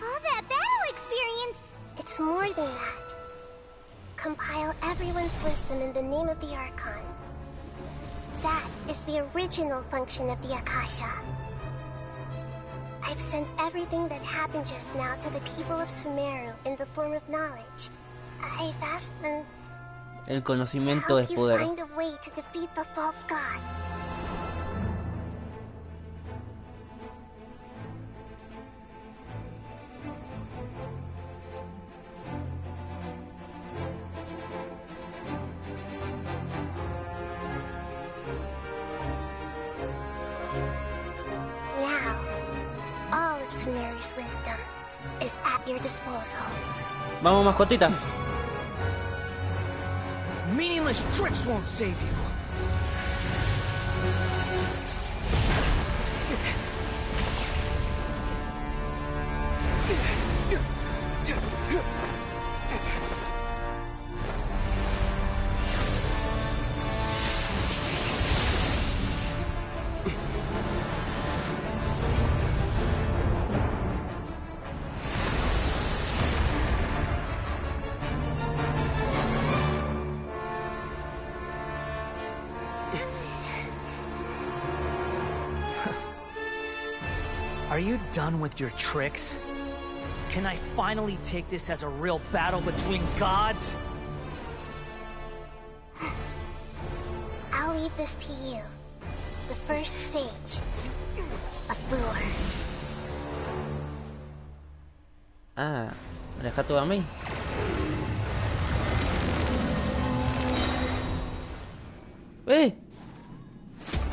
All that battle experience! It's more than that. Compile everyone's wisdom in the name of the Archon. That is the original function of the Akasha. I've sent everything that happened just now to the people of Sumeru in the form of knowledge. I've asked them El to conocimiento help es you poder. find a way to defeat the false god. Now, all of Sumeru God's wisdom is at your disposal. Vamos, mascotita. Meaningless tricks won't save you. Are you done with your tricks? Can I finally take this as a real battle between gods? I'll leave this to you. The first sage of Boor. Ah, me deja todo a mí.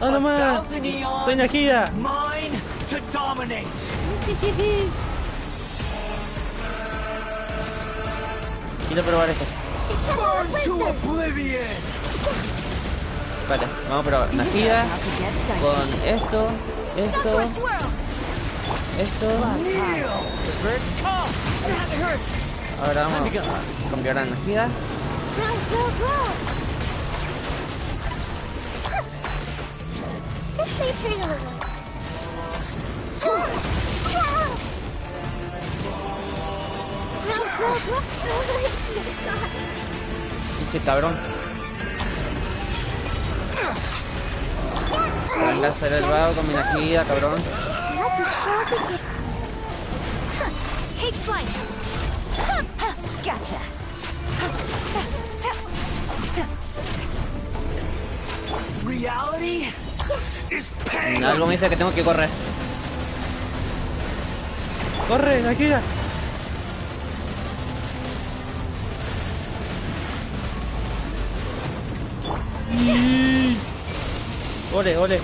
¡Oh, no más! ¡Soy Nahida! Mine to dominate. Quiero probar esto. Burn to oblivion. Vale, vamos a probar Nahida con esto. Ahora vamos a cambiar a Nahida. This may hurt a little. Qué cabrón. Venga a hacer el vago con mi Nahida, cabrón. Take flight. Gotcha. Reality is pain. Algo me dice que tengo que correr. ¡Corre, Nahida! ¡Ole, ole!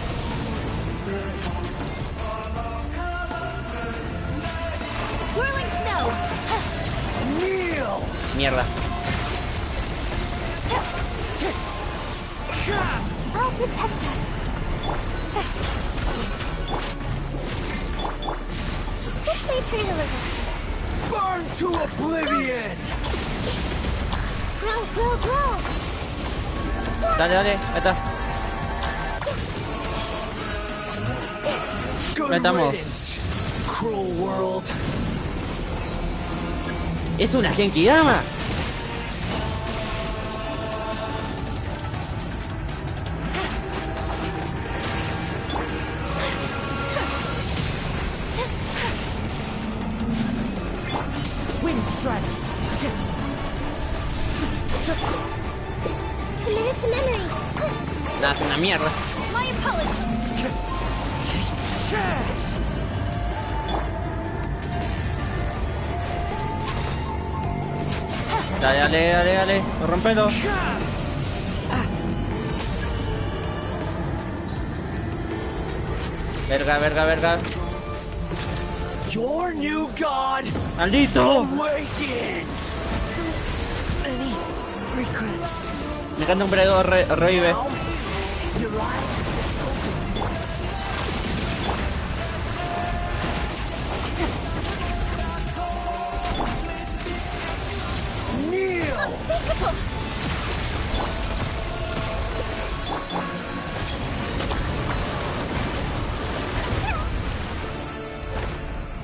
Whirling snow. Mierda. I'll protect us. This may hurt a little. Burn to oblivion. Grow. Dale, dale, ahí está. Ahí estamos. Cruel world. ¡Es una Genkidama! Committed to memory. Nada, es una mierda. My apologies. Dale. Rompelo. Verga. Your new god ¡Maldito! awakens. Any regrets? Me encanta un predador revive. Your eyes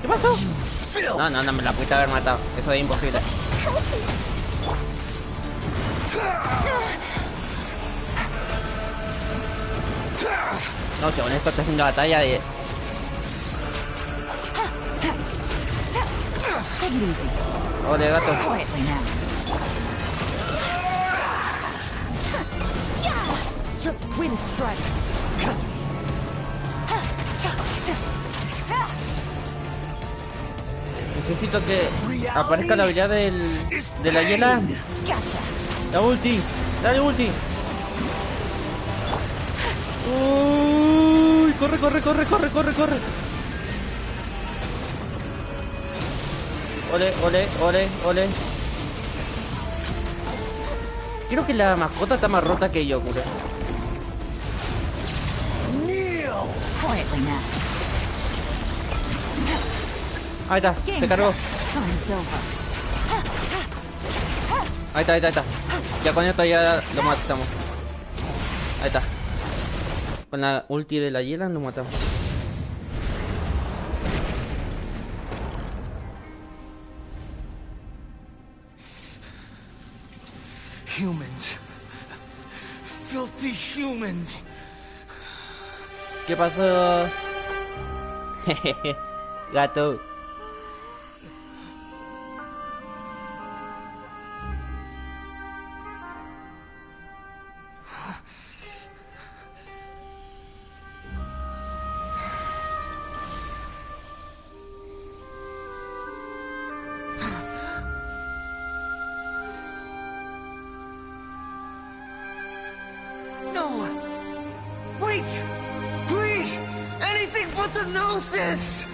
¿Qué pasó? No, me la pudiste haber matado. Eso es imposible. No, chabón, esto está haciendo batalla de... Take it easy. Ole, gato. Quietly now. wind strike. Necesito que aparezca la habilidad de la hiela. La ulti. Dale ulti. Uy, corre. Ole, ole, ole, ole. Creo que la mascota está más rota que yo, cura. Quietly now. Ahí está, se cargó. Ahí está, ahí está, ahí está. Ya con esto ya lo matamos. Ahí está. Con la ulti de la hiela lo matamos. Humans. Filthy humans. ¿Qué pasó? Gato. No! Wait! Please! Anything but the gnosis!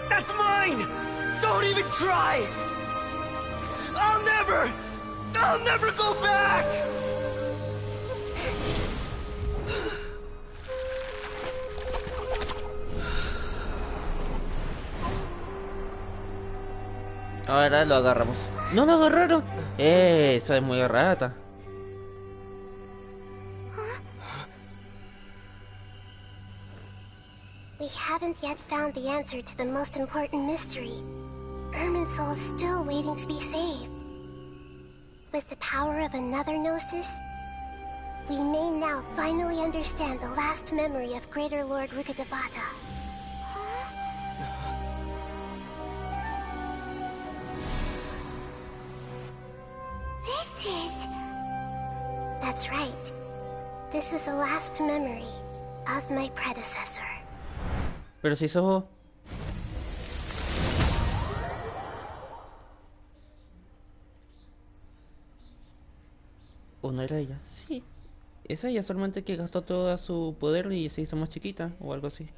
That's mine! Don't even try! I'll never go back! Ahora lo agarramos. ¡No lo agarraron! Eso es muy rata. We haven't yet found the answer to the most important mystery. Irminsul is still waiting to be saved. With the power of another Gnosis, we may now finally understand the last memory of Greater Lord Rukkhadevata. That's right. This is the last memory of my predecessor. Pero si sos... ¿O no era ella? Sí. Es ella solamente que gastó todo su poder y se hizo más chiquita o algo así.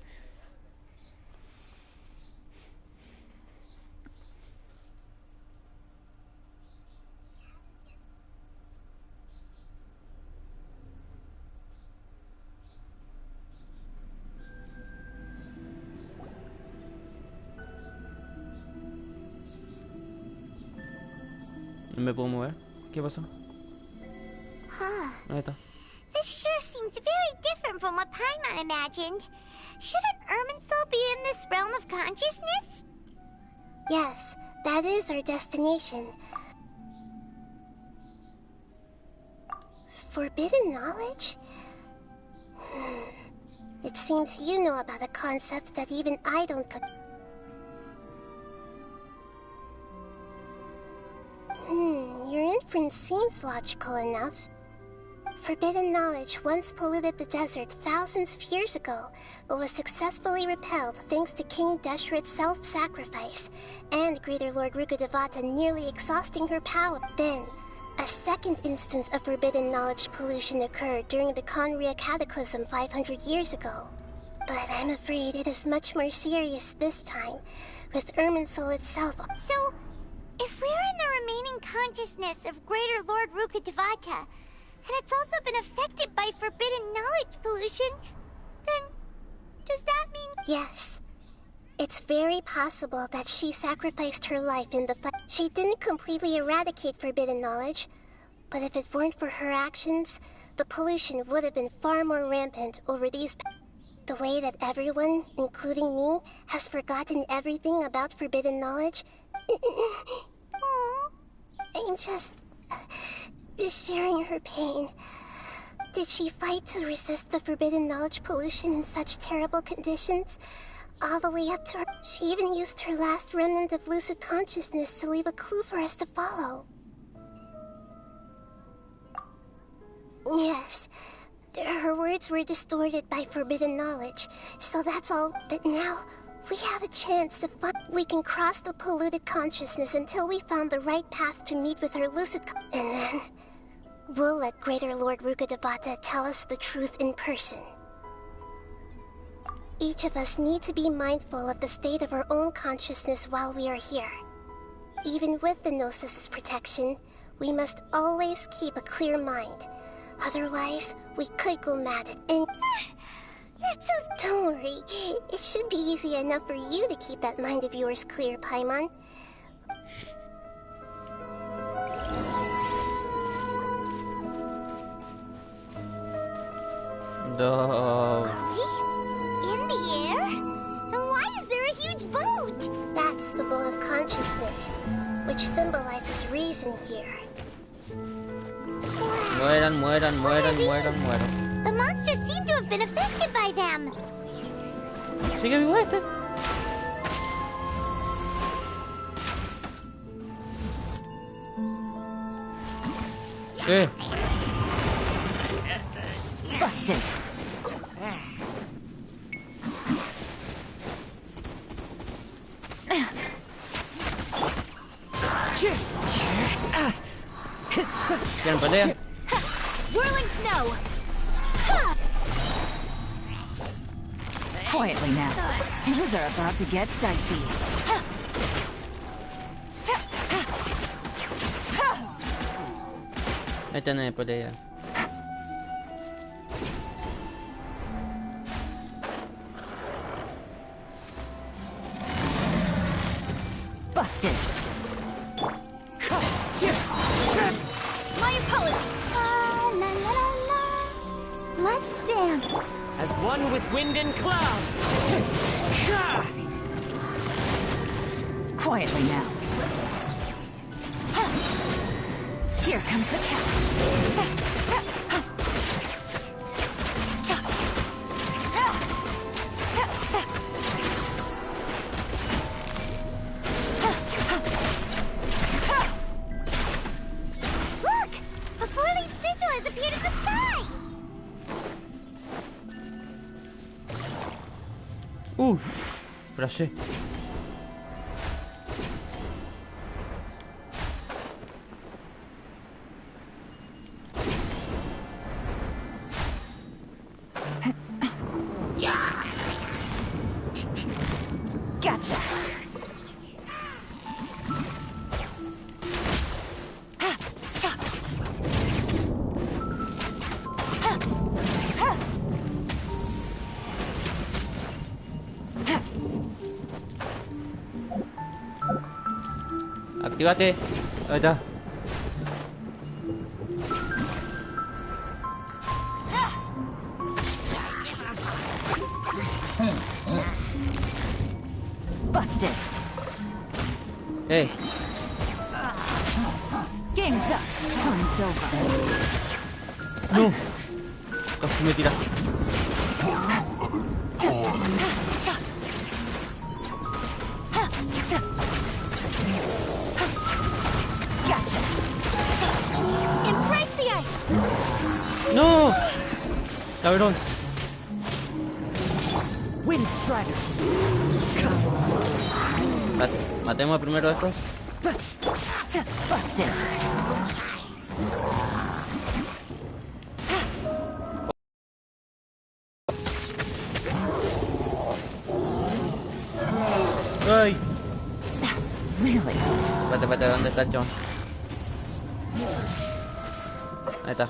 No me puedo mover. ¿Qué pasó? Ahí está. This sure seems very different from what Paimon imagined. Shouldn't Irminsul be in this realm of consciousness? Yes, that is our destination. Forbidden knowledge? It seems you know about a concept that even I don't your inference seems logical enough. Forbidden knowledge once polluted the desert thousands of years ago, but was successfully repelled thanks to King Deshret's self-sacrifice, and Greater Lord Rukkhadevata nearly exhausting her power. Then, a second instance of forbidden knowledge pollution occurred during the Conria Cataclysm 500 years ago. But I'm afraid it is much more serious this time, with Irminsul itself. So, if we're in the remaining consciousness of Greater Lord Rukkhadevata, and it's also been affected by forbidden knowledge pollution, then does that mean... Yes. It's very possible that she sacrificed her life in the fight. She didn't completely eradicate forbidden knowledge, but if it weren't for her actions, the pollution would have been far more rampant over these... The way that everyone, including me, has forgotten everything about forbidden knowledge... I'm just... sharing her pain. Did she fight to resist the forbidden knowledge pollution in such terrible conditions? All the way up to her... She even used her last remnant of lucid consciousness to leave a clue for us to follow. Yes, her words were distorted by forbidden knowledge, so that's all. But now, we have a chance to find... We can cross the polluted consciousness until we found the right path to meet with her lucid... And then... we'll let Greater Lord Rukkhadevata tell us the truth in person. Each of us need to be mindful of the state of our own consciousness while we are here. Even with the Gnosis' protection, we must always keep a clear mind. Otherwise, we could go mad and... That's so... Don't worry. It should be easy enough for you to keep that mind of yours clear, Paimon. In the air? And why is there a huge boat? That's the boat of consciousness, which symbolizes reason here. Mueran, mueran, mueran, mueran, mueran. The monsters seem to have been affected by them. Sigue vivo este. ¿Qué? Busted. ¿Quieren pelea? Whirling snow. Quietly now. Things are about to get dicey. Ahí tiene pelea. Busted. My apologies. La la la la. Let's dance. As one with wind and cloud. Quietly now. Here comes the catch. Look! A four-leaf sigil has appeared in the sky! Flashé. Gotcha. Actívate. Ahí está. Busted. Hey. Game's up. Fun's over. No. Casi me tira. Gotcha. Embrace the ice. No. Cabrón. Wind Strider. Matemos primero a estos. Busted. Ay. Really? Espérate, ¿dónde está el chabón? Ahí está.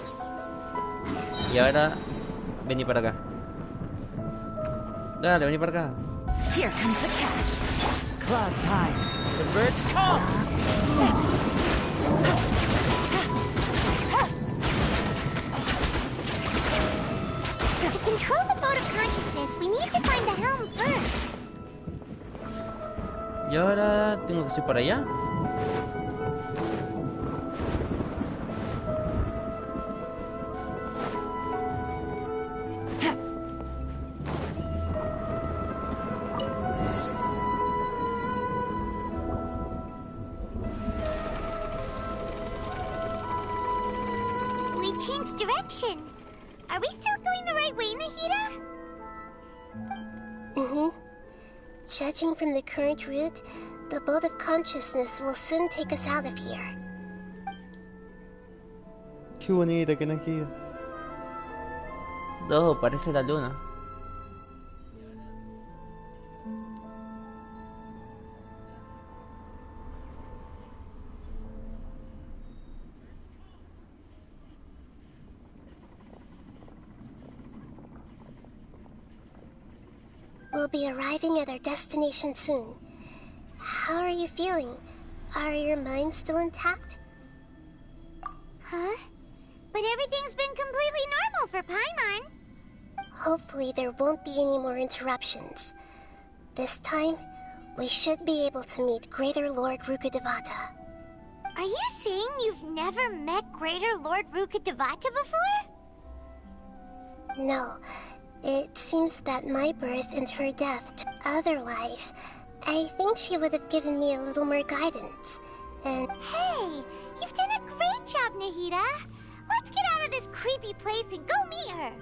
Y ahora, vení para acá. Dale, vení para acá. Here comes the catch. Clouds high. The birds come. To control the boat of consciousness, we need to find the helm first. Y ahora tengo que ir para allá. We changed direction. Are we still going the right way, Nahida? Mm-hmm. Judging from the current route, the boat of consciousness will soon take us out of here. Qué bonita que Nahida. No, parece la luna. We'll be arriving at our destination soon. How are you feeling? Are your minds still intact? Huh? But everything's been completely normal for Paimon. Hopefully there won't be any more interruptions. This time, we should be able to meet Greater Lord Rukkhadevata. Are you saying you've never met Greater Lord Rukkhadevata before? No. It seems that my birth and her death... Otherwise, I think she would have given me a little more guidance. And... Hey! You've done a great job, Nahida! Let's get out of this creepy place and go meet her!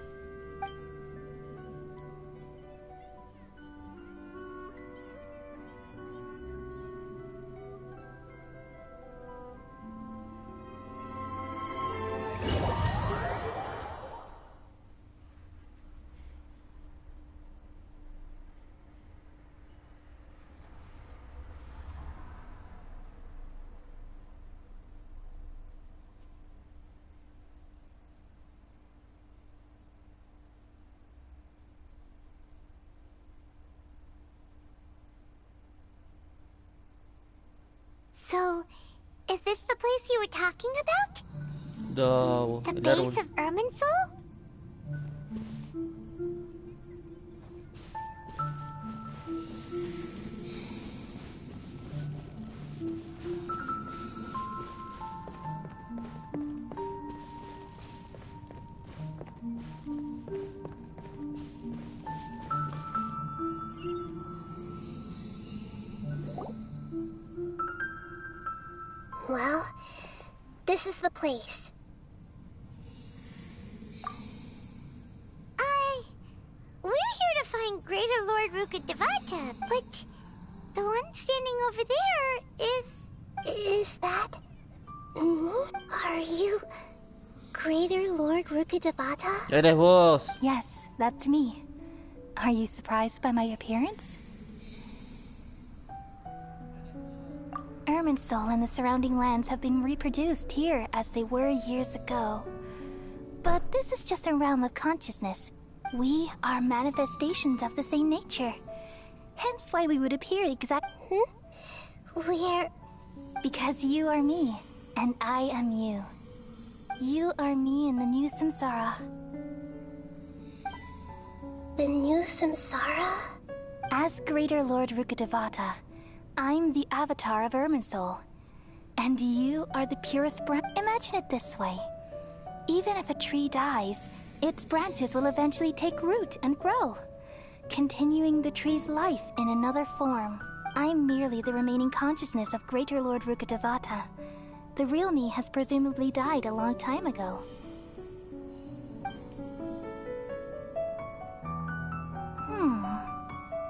So, is this the place you were talking about? The base of Irminsul? Well, this is the place. We're here to find Greater Lord Rukkhadevata, but the one standing over there is... Is that... me? Are you... Greater Lord Rukkhadevata? Eres vos. Yes, that's me. Are you surprised by my appearance? Irminsul and the surrounding lands have been reproduced here as they were years ago. But this is just a realm of consciousness. We are manifestations of the same nature. Hence why we would appear We're... Because you are me, and I am you. You are me in the new samsara. The new samsara? As Greater Lord Rukkhadevata, I'm the avatar of Irminsul. And you are the purest branch. Imagine it this way. Even if a tree dies, its branches will eventually take root and grow, continuing the tree's life in another form. I'm merely the remaining consciousness of Greater Lord Rukkhadevata. The real me has presumably died a long time ago.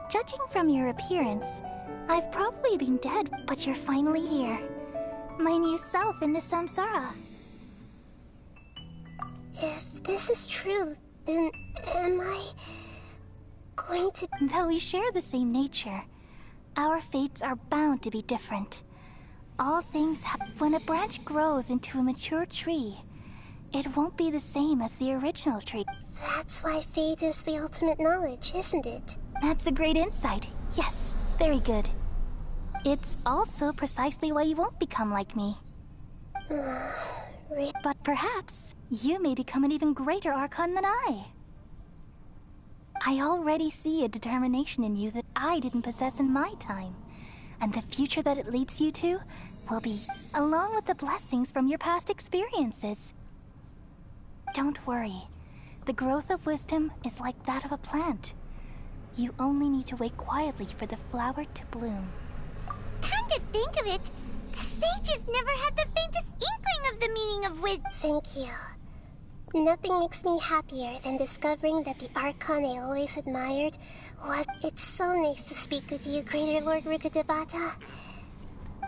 Judging from your appearance, I've probably been dead, but you're finally here. My new self in the samsara. If this is true, then am I... going to... Though we share the same nature, our fates are bound to be different. All things happen. When a branch grows into a mature tree, it won't be the same as the original tree. That's why fate is the ultimate knowledge, isn't it? That's a great insight. Yes, very good. It's also precisely why you won't become like me. But perhaps you may become an even greater Archon than I. I already see a determination in you that I didn't possess in my time. And the future that it leads you to will be along with the blessings from your past experiences. Don't worry. The growth of wisdom is like that of a plant. You only need to wait quietly for the flower to bloom. Come to think of it, the sages never had the faintest inkling of the meaning of wisdom. Thank you. Nothing makes me happier than discovering that the Archon I always admired was... It's so nice to speak with you, Greater Lord Rukkhadevata.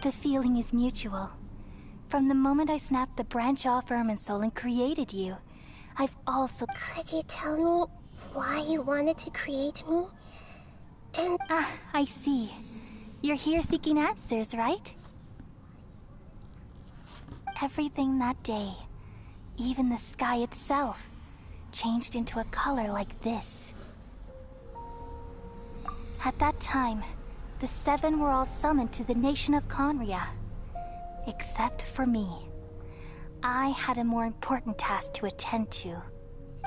The feeling is mutual. From the moment I snapped the branch off Irminsul and created you, I've also... Could you tell me why you wanted to create me? And... I see. You're here seeking answers, right? Everything that day, even the sky itself, changed into a color like this. At that time, the 7 were all summoned to the nation of Conria. Except for me. I had a more important task to attend to.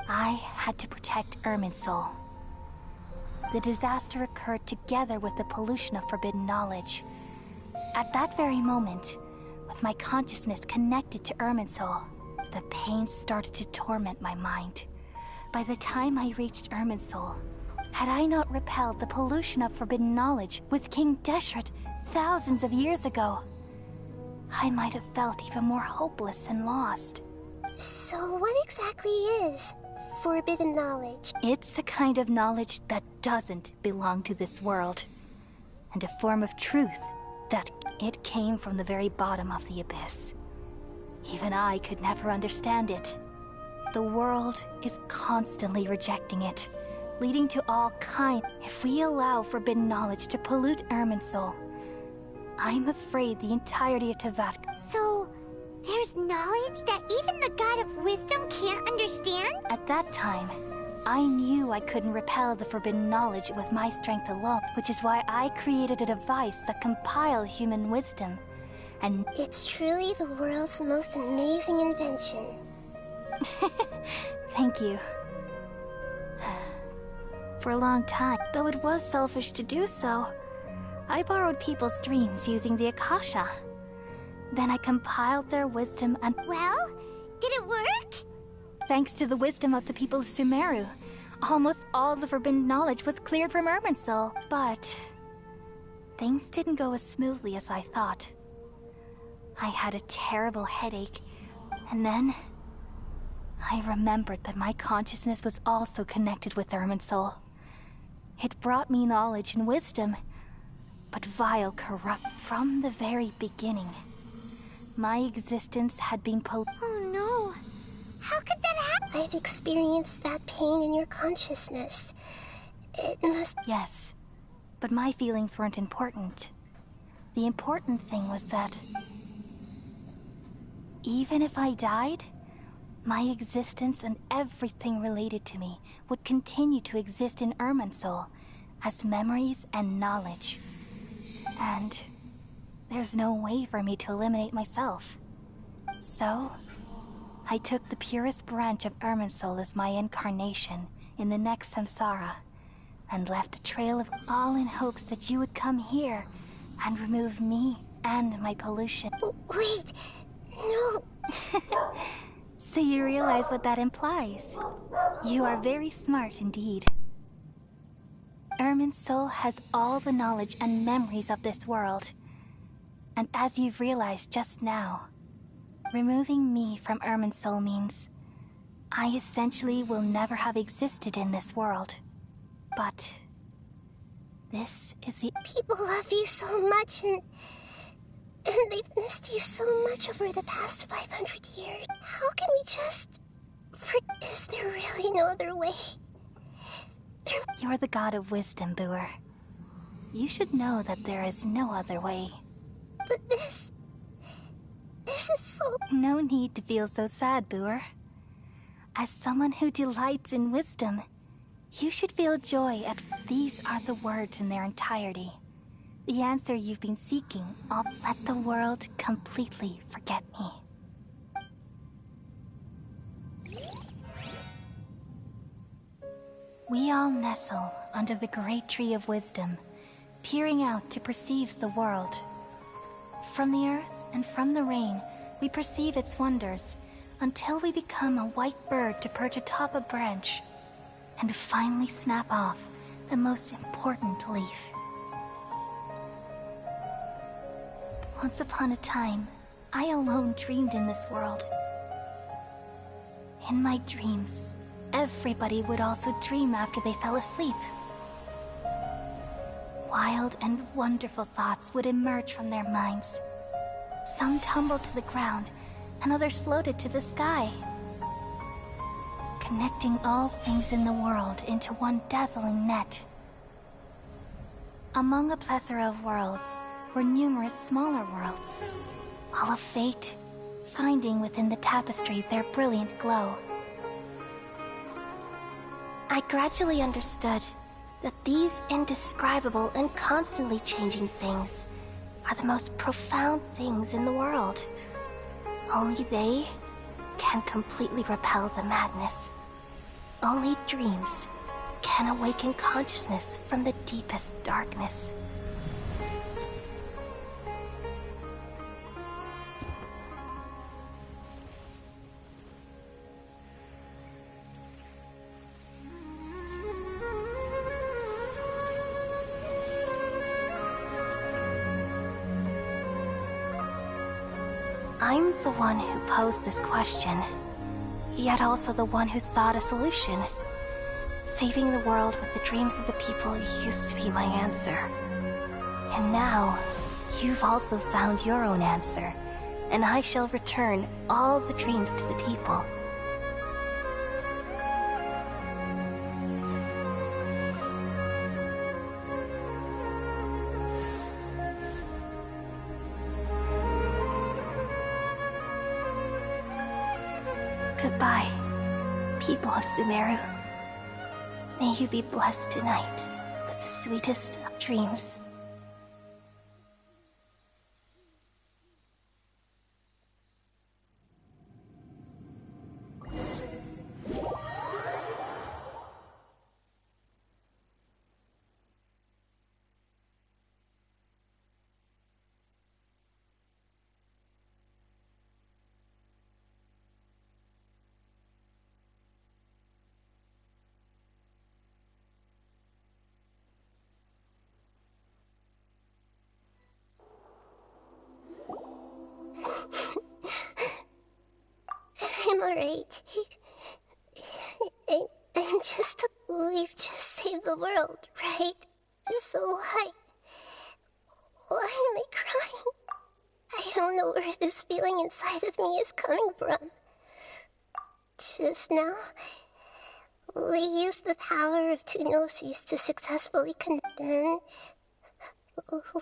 I had to protect Irminsul. The disaster occurred together with the pollution of forbidden knowledge. At that very moment, with my consciousness connected to Irminsul, the pain started to torment my mind. By the time I reached Irminsul, had I not repelled the pollution of forbidden knowledge with King Deshret thousands of years ago, I might have felt even more hopeless and lost. So what exactly is forbidden knowledge? It's a kind of knowledge that doesn't belong to this world, and a form of truth that it came from the very bottom of the abyss. Even I could never understand it. The world is constantly rejecting it, leading to all kind. If we allow forbidden knowledge to pollute Irminsul, I'm afraid the entirety of Tavatka. So, there's knowledge that even the God of Wisdom can't understand? At that time, I knew I couldn't repel the forbidden knowledge with my strength alone, which is why I created a device that compiled human wisdom. And it's truly the world's most amazing invention. Thank you. For a long time, though it was selfish to do so, I borrowed people's dreams using the Akasha. Then I compiled their wisdom and... Well, did it work? Thanks to the wisdom of the people of Sumeru, almost all the forbidden knowledge was cleared from Irminsul. But things didn't go as smoothly as I thought. I had a terrible headache, and then I remembered that my consciousness was also connected with Irminsul. It brought me knowledge and wisdom, but vile corrupt from the very beginning. My existence had been Oh no! How could that happen? I've experienced that pain in your consciousness. It must... Yes, but my feelings weren't important. The important thing was that even if I died, my existence and everything related to me would continue to exist in Irminsul as memories and knowledge. And there's no way for me to eliminate myself. So, I took the purest branch of Irminsul as my incarnation in the next samsara, and left a trail of all in hopes that you would come here and remove me and my pollution. Wait, no. So you realize what that implies. You are very smart indeed. Irminsul has all the knowledge and memories of this world. And as you've realized just now, removing me from Irminsul means I essentially will never have existed in this world. But this is the... People love you so much, and they've missed you so much over the past 500 years. How can we just... Is there really no other way? You're the god of wisdom, Boer. You should know that there is no other way. But this is so... No need to feel so sad, Boer. As someone who delights in wisdom, you should feel joy at... These are the words in their entirety. The answer you've been seeking. I'll let the world completely forget me. We all nestle under the great tree of wisdom, peering out to perceive the world. From the earth and from the rain, we perceive its wonders, until we become a white bird to perch atop a branch, and finally snap off the most important leaf. Once upon a time, I alone dreamed in this world. In my dreams, everybody would also dream after they fell asleep. Wild and wonderful thoughts would emerge from their minds. Some tumbled to the ground, and others floated to the sky, connecting all things in the world into one dazzling net. Among a plethora of worlds were numerous smaller worlds, all of fate, finding within the tapestry their brilliant glow. I gradually understood that these indescribable and constantly changing things are the most profound things in the world. Only they can completely repel the madness. Only dreams can awaken consciousness from the deepest darkness. I'm the one who posed this question, yet also the one who sought a solution. Saving the world with the dreams of the people used to be my answer. And now, you've also found your own answer, and I shall return all the dreams to the people. Goodbye, people of Sumeru. May you be blessed tonight with the sweetest of dreams. I'm alright. I'm just... We've just saved the world, right? So why am I crying? I don't know where this feeling inside of me is coming from. Just now, we used the power of two gnosis to successfully condemn.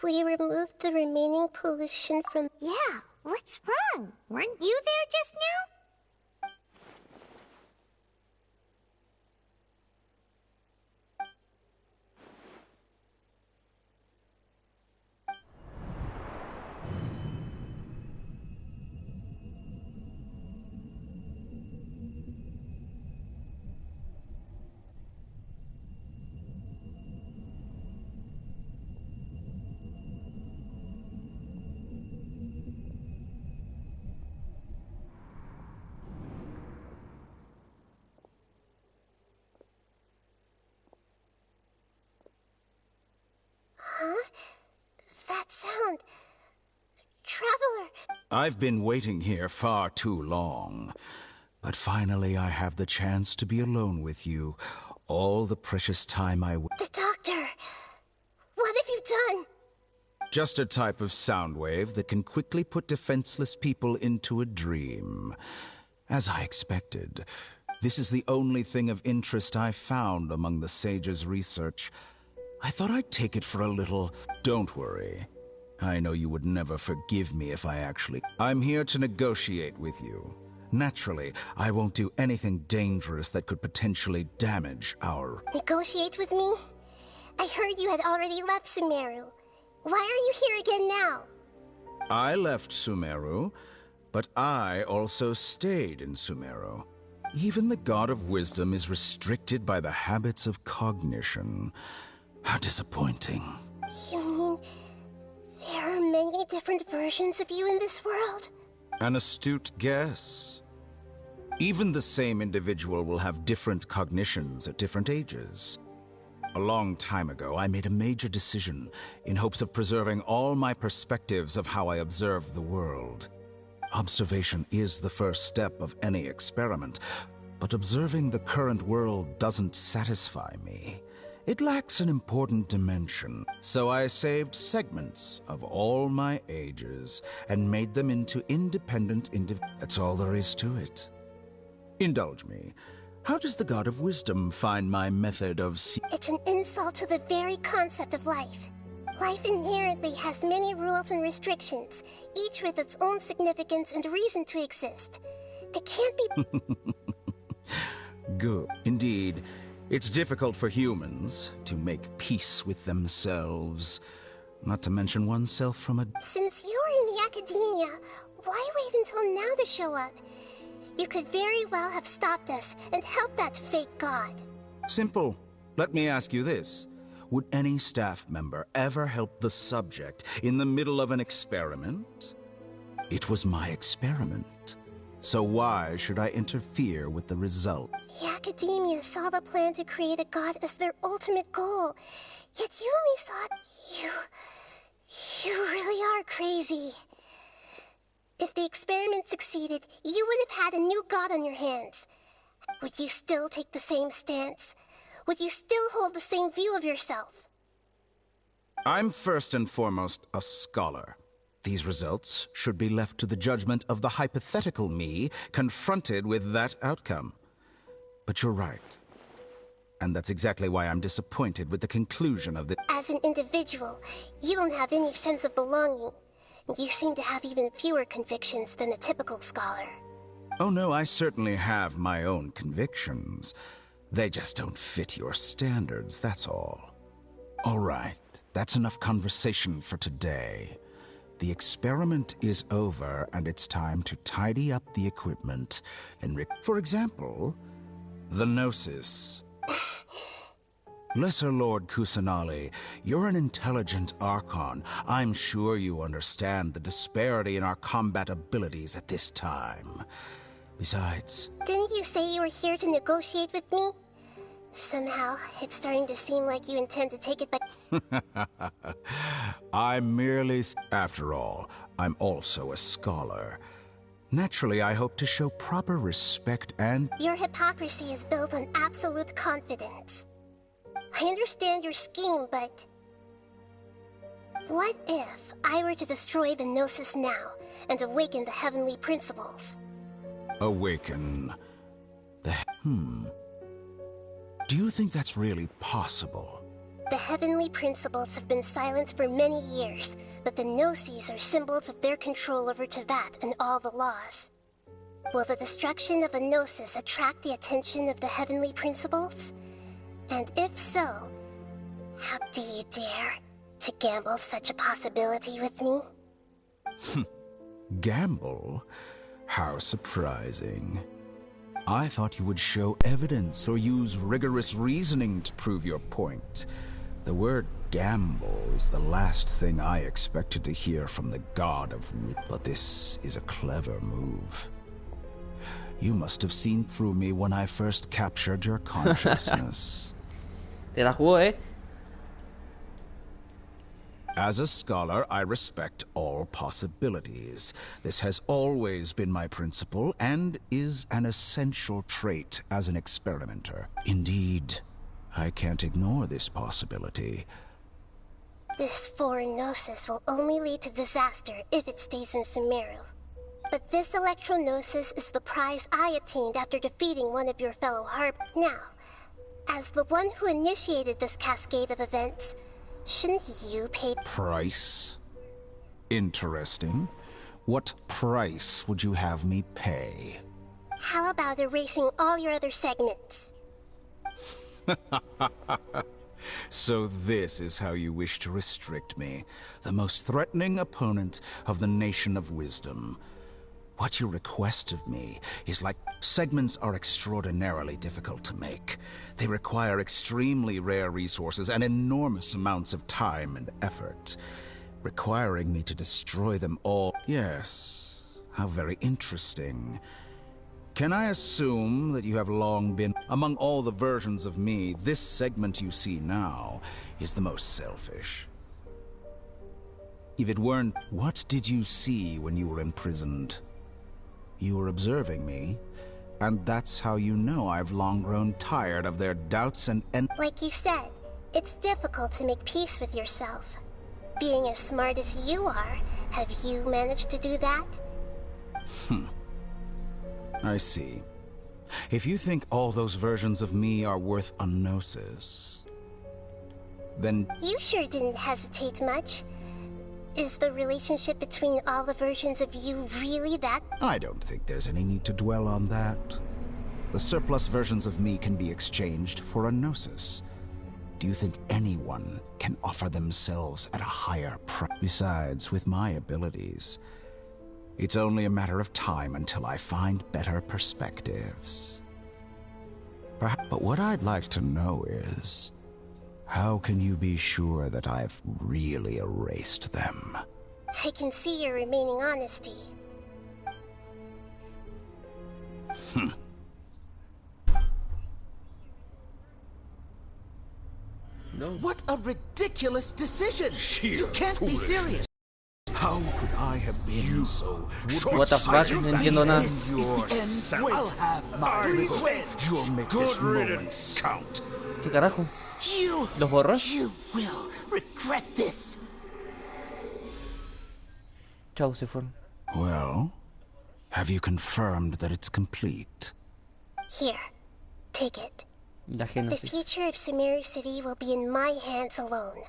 We removed the remaining pollution from... Yeah, what's wrong? Weren't you there just now? Huh? That sound... Traveler... I've been waiting here far too long. But finally I have the chance to be alone with you. All the precious time The doctor! What have you done? Just a type of sound wave that can quickly put defenseless people into a dream. As I expected, this is the only thing of interest I found among the sage's research. I thought I'd take it for a little... Don't worry. I know you would never forgive me if I actually... I'm here to negotiate with you. Naturally, I won't do anything dangerous that could potentially damage our... Negotiate with me? I heard you had already left Sumeru. Why are you here again now? I left Sumeru, but I also stayed in Sumeru. Even the God of Wisdom is restricted by the habits of cognition. How disappointing. You mean there are many different versions of you in this world? An astute guess. Even the same individual will have different cognitions at different ages. A long time ago, I made a major decision in hopes of preserving all my perspectives of how I observed the world. Observation is the first step of any experiment, but observing the current world doesn't satisfy me. It lacks an important dimension, so I saved segments of all my ages and made them into independent That's all there is to it. Indulge me. How does the God of Wisdom find my method of It's an insult to the very concept of life. Life inherently has many rules and restrictions, each with its own significance and reason to exist. It can't be... Good. Indeed, It's difficult for humans to make peace with themselves, not to mention oneself from a... Since you're in the academia, why wait until now to show up? You could very well have stopped us and helped that fake god. Simple. Let me ask you this. Would any staff member ever help the subject in the middle of an experiment? It was my experiment. So why should I interfere with the result? The academia saw the plan to create a god as their ultimate goal. Yet you only saw it. You really are crazy. If the experiment succeeded, you would have had a new god on your hands. Would you still take the same stance? Would you still hold the same view of yourself? I'm first and foremost a scholar. These results should be left to the judgment of the hypothetical me confronted with that outcome. But you're right. And that's exactly why I'm disappointed with the conclusion of the... As an individual, you don't have any sense of belonging. You seem to have even fewer convictions than a typical scholar. Oh no, I certainly have my own convictions. They just don't fit your standards, that's all. All right, that's enough conversation for today. The experiment is over, and it's time to tidy up the equipment and for example, the Gnosis. Lesser Lord Kusanali, you're an intelligent Archon. I'm sure you understand the disparity in our combat abilities at this time. Besides... Didn't you say you were here to negotiate with me? Somehow, it's starting to seem like you intend to take it back. I'm merely... After all, I'm also a scholar. Naturally, I hope to show proper respect and... Your hypocrisy is built on absolute confidence. I understand your scheme, but... What if I were to destroy the Gnosis now and awaken the heavenly principles? Awaken... the... Do you think that's really possible? The heavenly principles have been silent for many years, but the Gnosis are symbols of their control over Tevat and all the laws. Will the destruction of a Gnosis attract the attention of the heavenly principles? And if so, how do you dare to gamble such a possibility with me? Gamble? How surprising. I thought you would show evidence or use rigorous reasoning to prove your point. The word gamble is the last thing I expected to hear from the god of wit, but this is a clever move. You must have seen through me when I first captured your consciousness. Te la jugó, ¿eh? As a scholar, I respect all possibilities. This has always been my principle and is an essential trait as an experimenter. Indeed, I can't ignore this possibility. This foreign Gnosis will only lead to disaster if it stays in Sumeru. But this electro-Gnosis is the prize I obtained after defeating one of your fellow Harp. Now, as the one who initiated this cascade of events, shouldn't you pay... Price? Interesting. What price would you have me pay? How about erasing all your other segments? So this is how you wish to restrict me, the most threatening opponent of the Nation of Wisdom. What you request of me is like... Segments are extraordinarily difficult to make. They require extremely rare resources and enormous amounts of time and effort, requiring me to destroy them all. Yes, how very interesting. Can I assume that you have long been... Among all the versions of me, this segment you see now is the most selfish. If it weren't, what did you see when you were imprisoned? You were observing me, and that's how you know I've long grown tired of their doubts and... Like you said, it's difficult to make peace with yourself. Being as smart as you are, have you managed to do that? I see. If you think all those versions of me are worth a Gnosis, then... You sure didn't hesitate much. Is the relationship between all the versions of you really that... I don't think there's any need to dwell on that. The surplus versions of me can be exchanged for a gnosis. Do you think anyone can offer themselves at a higher price? Besides, with my abilities, it's only a matter of time until I find better perspectives. Perhaps, but what I'd like to know is, how can you be sure that I've really erased them? I can see your remaining honesty. No. What a ridiculous decision! You can't be serious. How could I have been so What the fuck? No entiendo nada. I'll have my revenge. You'll make this moment count. ¿Qué carajo? ¿Los borró? You will regret this. Chao, se fueron. Well, have you confirmed that it's complete? Here, take it. La The Génesis. future of Sumeru City will be in my hands alone.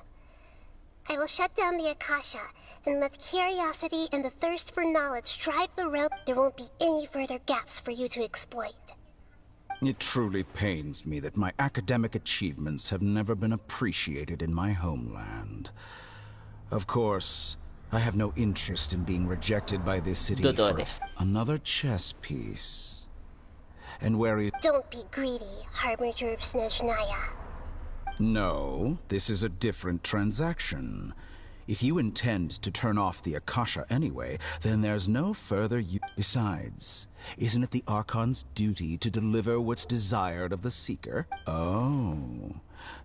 I will shut down the Akasha and let curiosity and the thirst for knowledge drive the realm. There won't be any further gaps for you to exploit. It truly pains me that my academic achievements have never been appreciated in my homeland. Of course, I have no interest in being rejected by this city for another chess piece. And where is... Don't be greedy, Harbinger of Snezhnaya. No, this is a different transaction. If you intend to turn off the Akasha anyway, then there's no further use. Besides, isn't it the Archon's duty to deliver what's desired of the Seeker? Oh.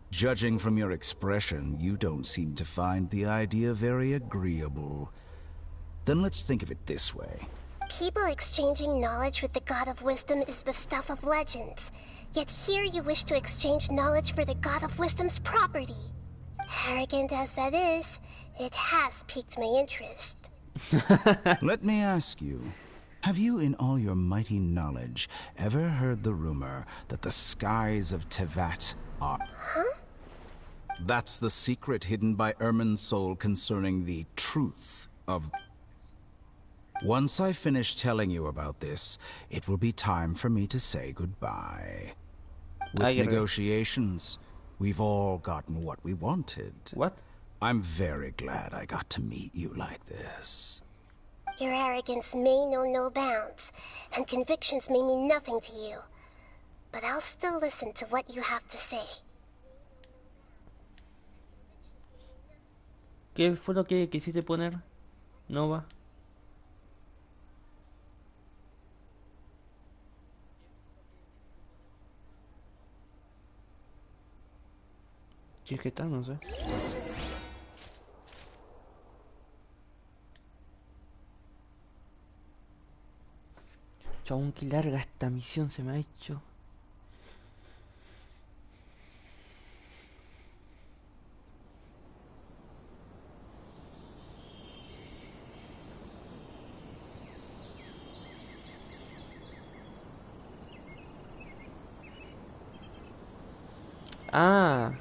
Judging from your expression, you don't seem to find the idea very agreeable. Then let's think of it this way. People exchanging knowledge with the God of Wisdom is the stuff of legends. Yet here you wish to exchange knowledge for the God of Wisdom's property. Arrogant as that is, it has piqued my interest. Let me ask you, have you in all your mighty knowledge ever heard the rumor that the skies of Tevat are... Huh? That's the secret hidden by Irminsul concerning the truth of... Once I finish telling you about this, it will be time for me to say goodbye. With negotiations, we've all gotten what we wanted. What? I'm very glad I got to meet you like this. Your arrogance may know no bounds, and convictions may mean nothing to you. But I'll still listen to what you have to say. ¿Qué fue lo que quisiste poner, Nova? Si es que está, no sé. Chabón, qué larga esta misión se me ha hecho. Ah.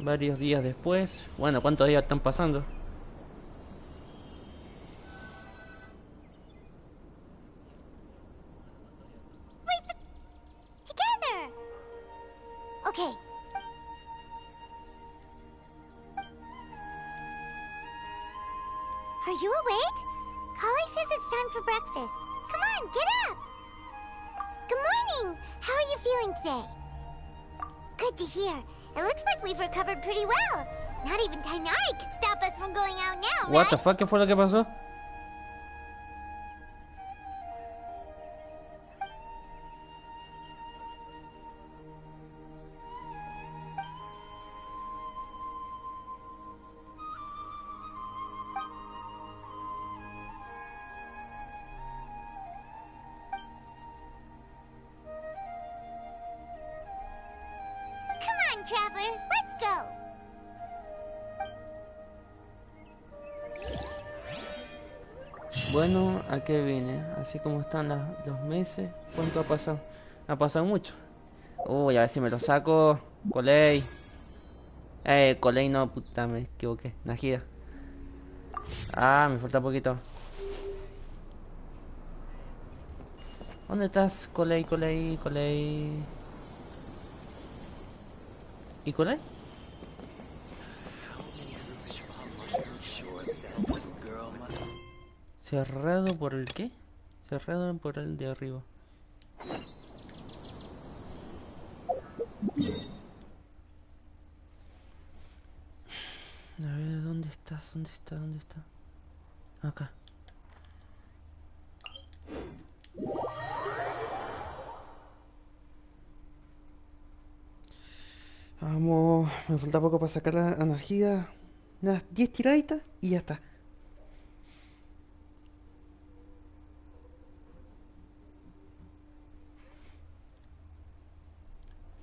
Varios días después. Bueno, ¿cuántos días están pasando? Together! Okay. Are you awake? Kali says it's time for breakfast. Come on, get up! Good morning! How are you feeling today? Good to hear. It looks like we've recovered pretty well. Not even Tainari could stop us from going out now, What the right? fuck, ¿qué fue lo que pasó? Come on, Traveler, let's go! Bueno, ¿a qué vine? Así como están los meses. ¿Cuánto ha pasado? Ha pasado mucho. Uy, a ver si me lo saco. Colei. Colei no, puta, me equivoqué. Nahida. Ah, me falta poquito. ¿Dónde estás? Colei, Colei, Colei. ¿Y Colei? ¿Cerrado por el qué? Cerrado por el de arriba. A ver, ¿dónde estás? ¿Dónde está? ¿Dónde está? Acá. Vamos, me falta poco para sacar la energía. Unas 10 tiraditas y ya está.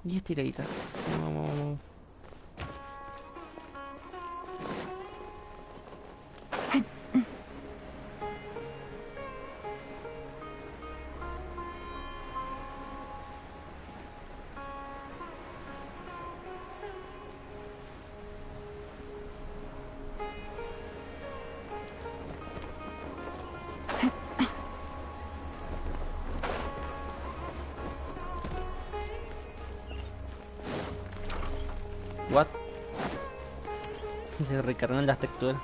Diez tiraditas. Vamos, vamos. What? Se recargan las texturas.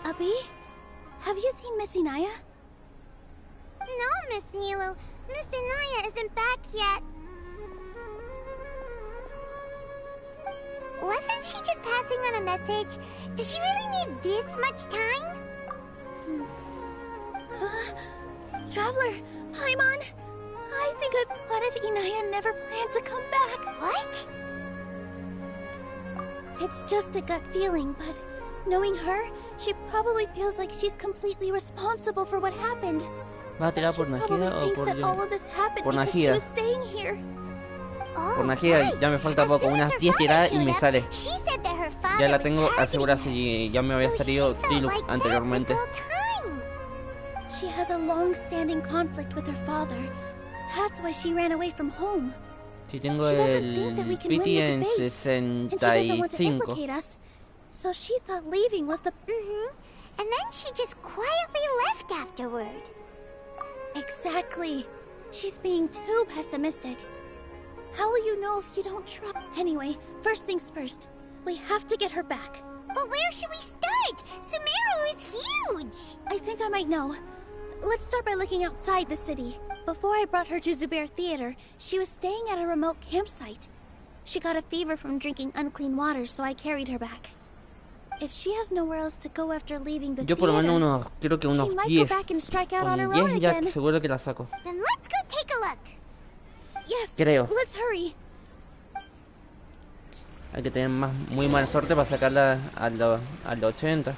Abby? Have you seen Miss Inaya? No, Miss Nilo. Miss Inaya isn't back yet. Wasn't she just passing on a message? Does she really need this much time? Traveler, Paimon, I think what if Inaya never planned to come back? What? It's just a gut feeling, but knowing her, she probably feels like she's completely responsible for what happened. ¿Vas a tirar por Nahida o por that all of this happened por because she Nahida? was staying here. Por Nahida ya me falta poco, unas 10 tiradas y me sale. Ya la tengo asegurada si ya me había salido Tiluk anteriormente. She has a long-standing conflict with her father. That's why she ran away from home. Si tengo She doesn't el think that we can win PT the en debate, and she doesn't want to 65. implicate us. So she thought leaving was the... And then she just quietly left afterward. Exactly. She's being too pessimistic. How will you know if you don't try? Anyway, first things first. We have to get her back. But where should we start? Sumeru is huge! I think I might know. Let's start by looking outside the city. Before I brought her to Zubair Theater, she was staying at a remote campsite. She got a fever from drinking unclean water, so I carried her back. If she has nowhere else to go after leaving the Yo por lo theater, menos unos, creo que she unos might 10. go back and strike out on her Con own 10 ya again. seguro que la saco. Then let's go take a look. Yes, Creo. let's hurry. Hay que tener muy mala suerte para sacarla al 80.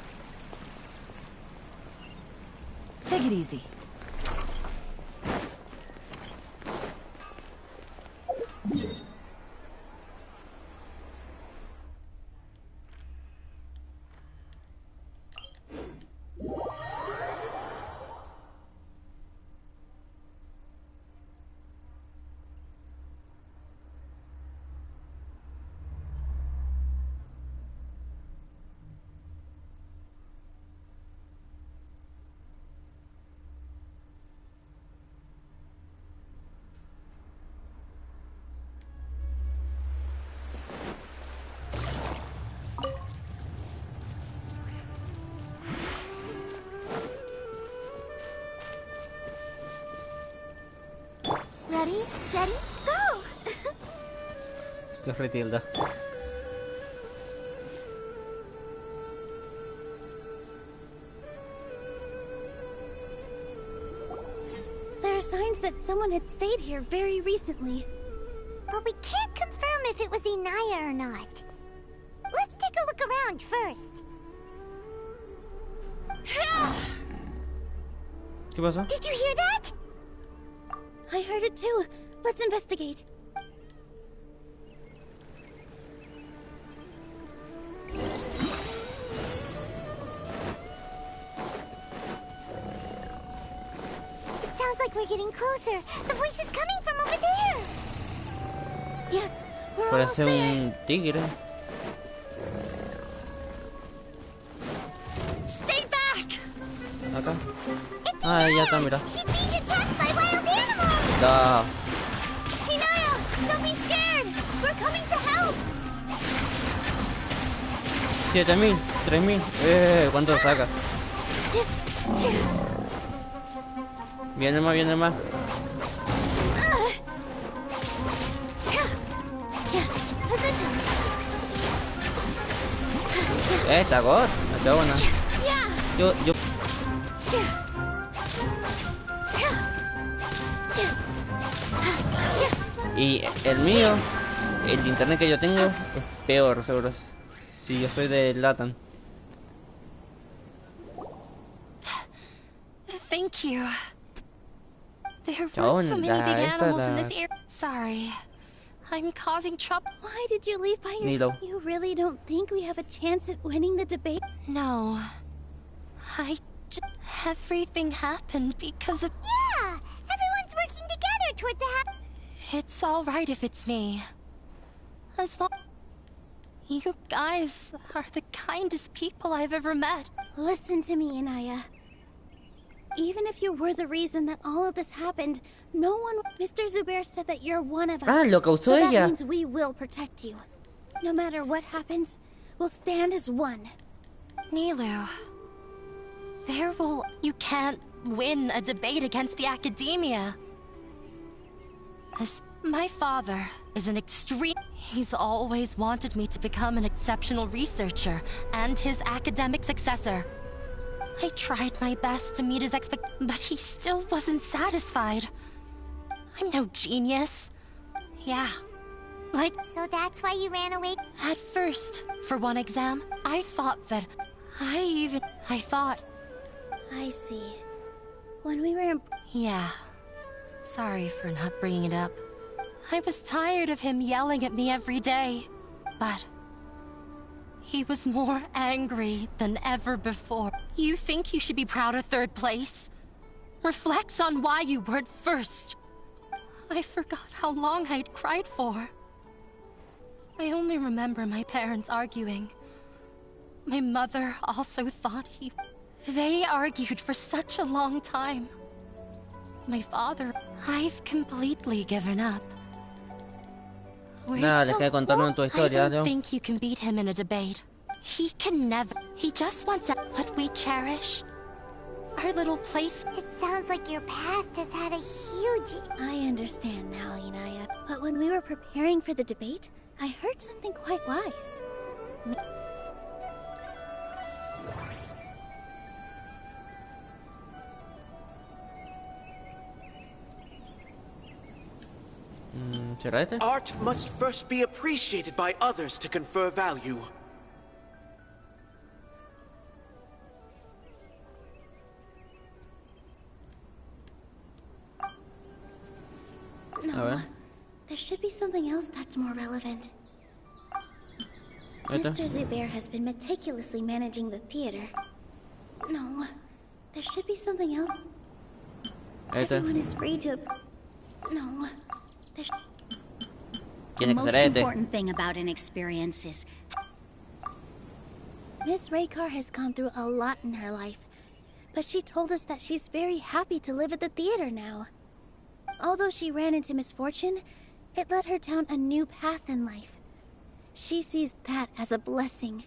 Take it easy. Ready, steady, go! Que retilda. There are signs that someone had stayed here very recently. But we can't confirm if it was Inaya or not. Let's take a look around first. ¿Qué pasó? Did you hear that? I heard it too. Let's investigate. like we're getting closer. The voice is coming from over there. Yes, we're almost Parece there. un tigre. Stay back! Acá. Ah, ya está, mira. She's being attacked by wild animals. Da. Hey, Naya, don't be scared. We're coming to help. 7.000, 3.000. ¿Cuánto saca? Viene más, viene más. Está god. Está buena. Yo. Y el mío, el internet que yo tengo es peor, seguro. Si yo soy de Latam. Thank you. There Chabón, weren't so many big esta animals in la- this area. Sorry. I'm causing trouble. Why did you leave by Nilo. yourself? You really don't think we have a chance at winning the debate? No. Everything happened because of... Yeah, everyone's working together towards the It's alright if it's me. As long... You guys are the kindest people I've ever met. Listen to me, Inaya. Even if you were the reason that all of this happened, no one... Mr. Zubair said that you're one of us. Ah, lo causó so that ella. means we will protect you. No matter what happens, we'll stand as one. Nilu, you can't win a debate against the academia. My father is an extreme... He's always wanted me to become an exceptional researcher and his academic successor. I tried my best to meet his expectations, but he still wasn't satisfied. I'm no genius. Yeah. So that's why you ran away? At first, for one exam, I thought that... I thought... I see. When we were in... Yeah. Sorry for not bringing it up. I was tired of him yelling at me every day. But... he was more angry than ever before. You think you should be proud of third place? Reflect on why you weren't first. I forgot how long I'd cried for. I only remember my parents arguing. My mother also thought he... They argued for such a long time. My father... I've completely given up. Nada, les queda contarnos tu I historia, don't Leo. think you can beat him in a debate. He can never... He just wants what we cherish. Our little place... It sounds like your past has had a huge... I understand now, Inaya. But when we were preparing for the debate, I heard something quite wise. ¿Será este? Art must first be appreciated by others to confer value. No, there should be something else that's more relevant. Mr. Zubair has been meticulously managing the theater. No, there should be something else. Everyone is free to... No, there's... The most important thing about an experience is... Miss Raykar has gone through a lot in her life, but she told us that she's very happy to live at the theater now. Although she ran into misfortune, it led her down a new path in life. She sees that as a blessing.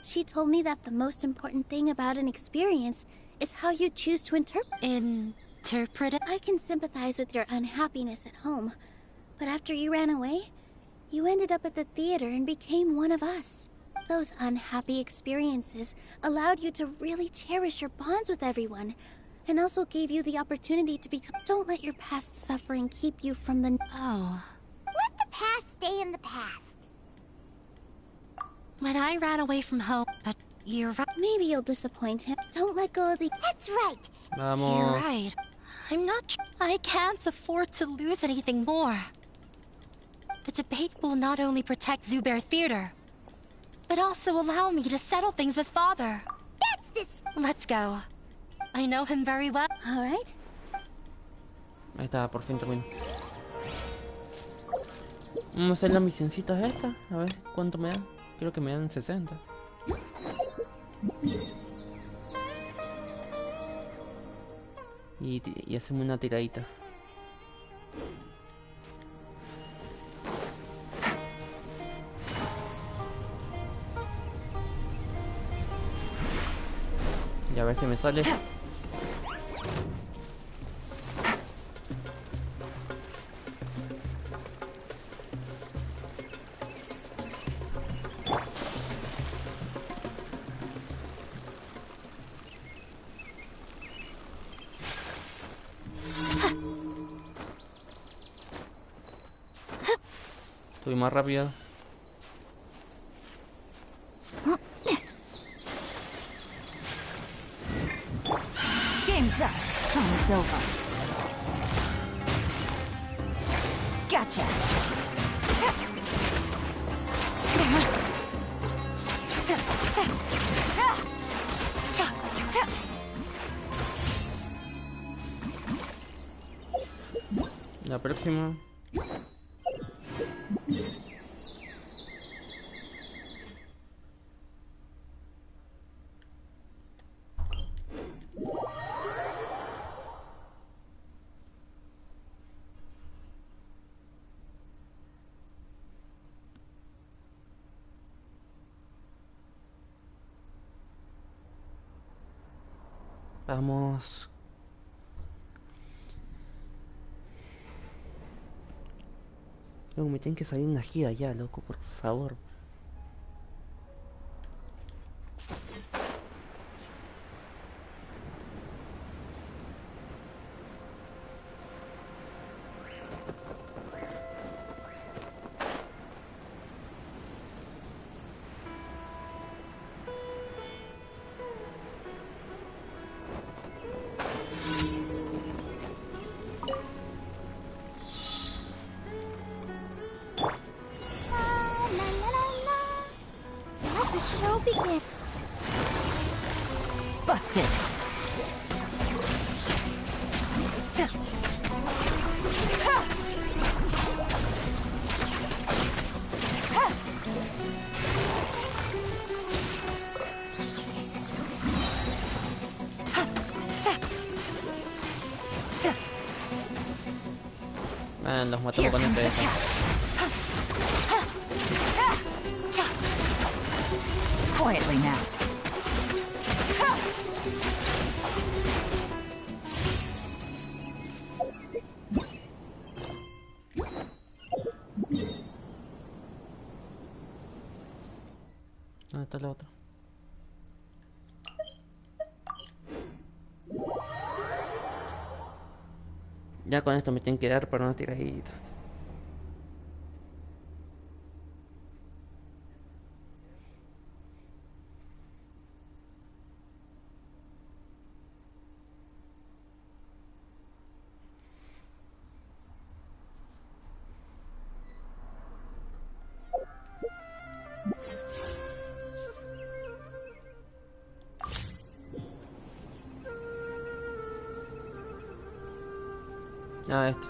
She told me that the most important thing about an experience is how you choose to interpret it. I can sympathize with your unhappiness at home, but after you ran away, you ended up at the theater and became one of us. Those unhappy experiences allowed you to really cherish your bonds with everyone, and also gave you the opportunity to become... Don't let your past suffering keep you from the... Oh. Let the past stay in the past. When I ran away from home, but you're right. Maybe you'll disappoint him. Don't let go of the... That's right. Vamos. You're right. I'm not... I can't afford to lose anything more. The debate will not only protect Zubair Theater, but also allow me to settle things with Father. That's this... Let's go. I know him very well. All right. Ahí está, por fin termino. Vamos a hacer las misioncitas estas. A ver cuánto me dan. Creo que me dan 60. Y hacemos una tiradita. Y a ver si me sale. Estoy más rápido. Game's up. Time's over. Gotcha. La próxima. Vamos. Luego me tienen que salir una gira ya, loco, por favor. Busted. Man, los matamos con este. Quietly now. ¿Dónde está la otra? Ya con esto me tienen que dar para una tiradita. Ah, esto.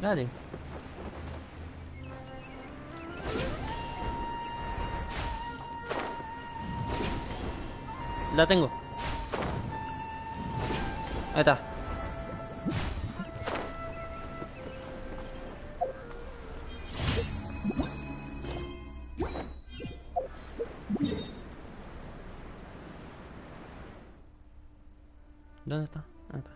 Dale. La tengo. Ahí está. ¿Dónde está? Acá.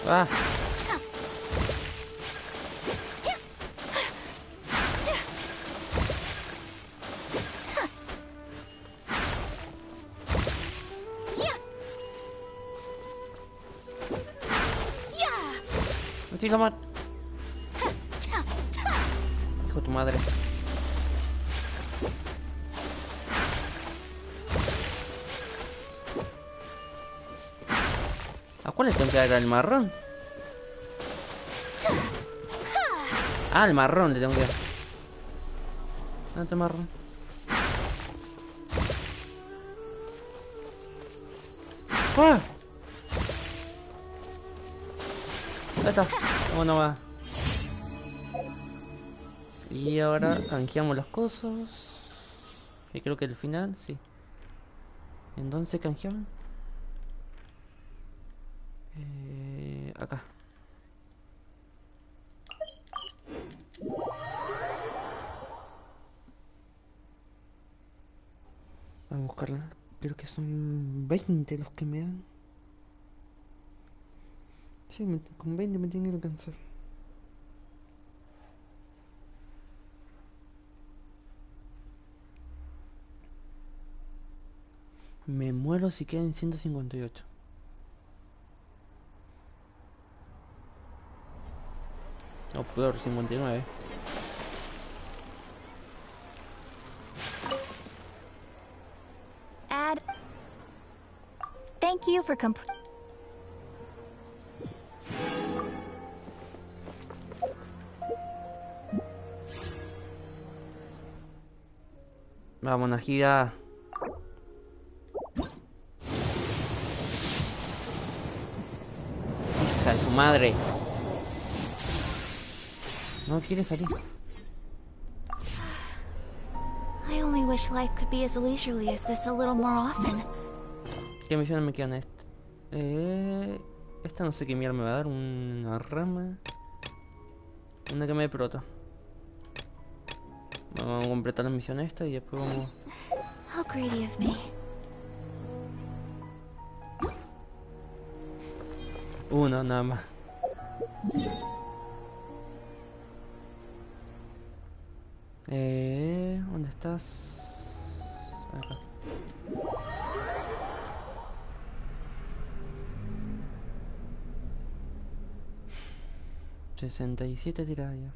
Ah. Sí, lo mato. Hijo de tu madre. ¿A cuál le tengo que dar al marrón? Ah, al marrón le tengo que dar. ¿Dónde está el marrón? ¡Ah! Ahí está. ¿Cómo no va? Y ahora canjeamos las cosas. Y creo que el final, sí. ¿En dónde se canjeaban? Acá. Vamos a buscarla. Creo que son 20 los que me dan. Sí, con 20 me tienen que alcanzar. Me muero si quedan 158. O peor, 59. Add. Thank you for complete. Vamos, Nahida. Hija de su madre. No quiere salir. I only wish life could be as leisurely as this a little more often. ¿Qué misiones me quedan esta? Esta no sé qué mierda me va a dar. Una rama. Una que me dé prota. Vamos a completar la misión esta y después vamos... How greedy of me. Uno nada más. ¿Dónde estás? Acá. $67 tiradas ya.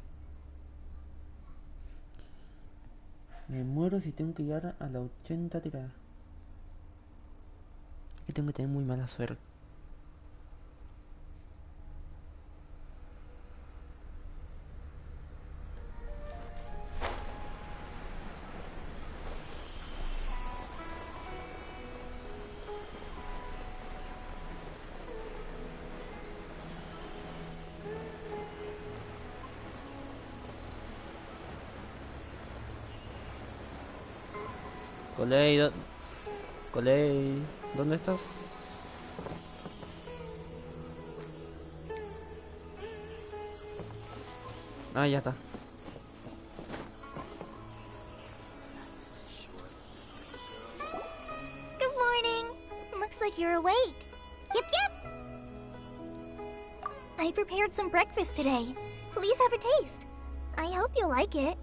Me muero si tengo que llegar a la 80 tiradas. Y tengo que tener muy mala suerte. Coley, ¿dónde estás? Ah, ya está. Good morning. Looks like you're awake. Yep, yep. I prepared some breakfast today. Please have a taste. I hope you'll like it.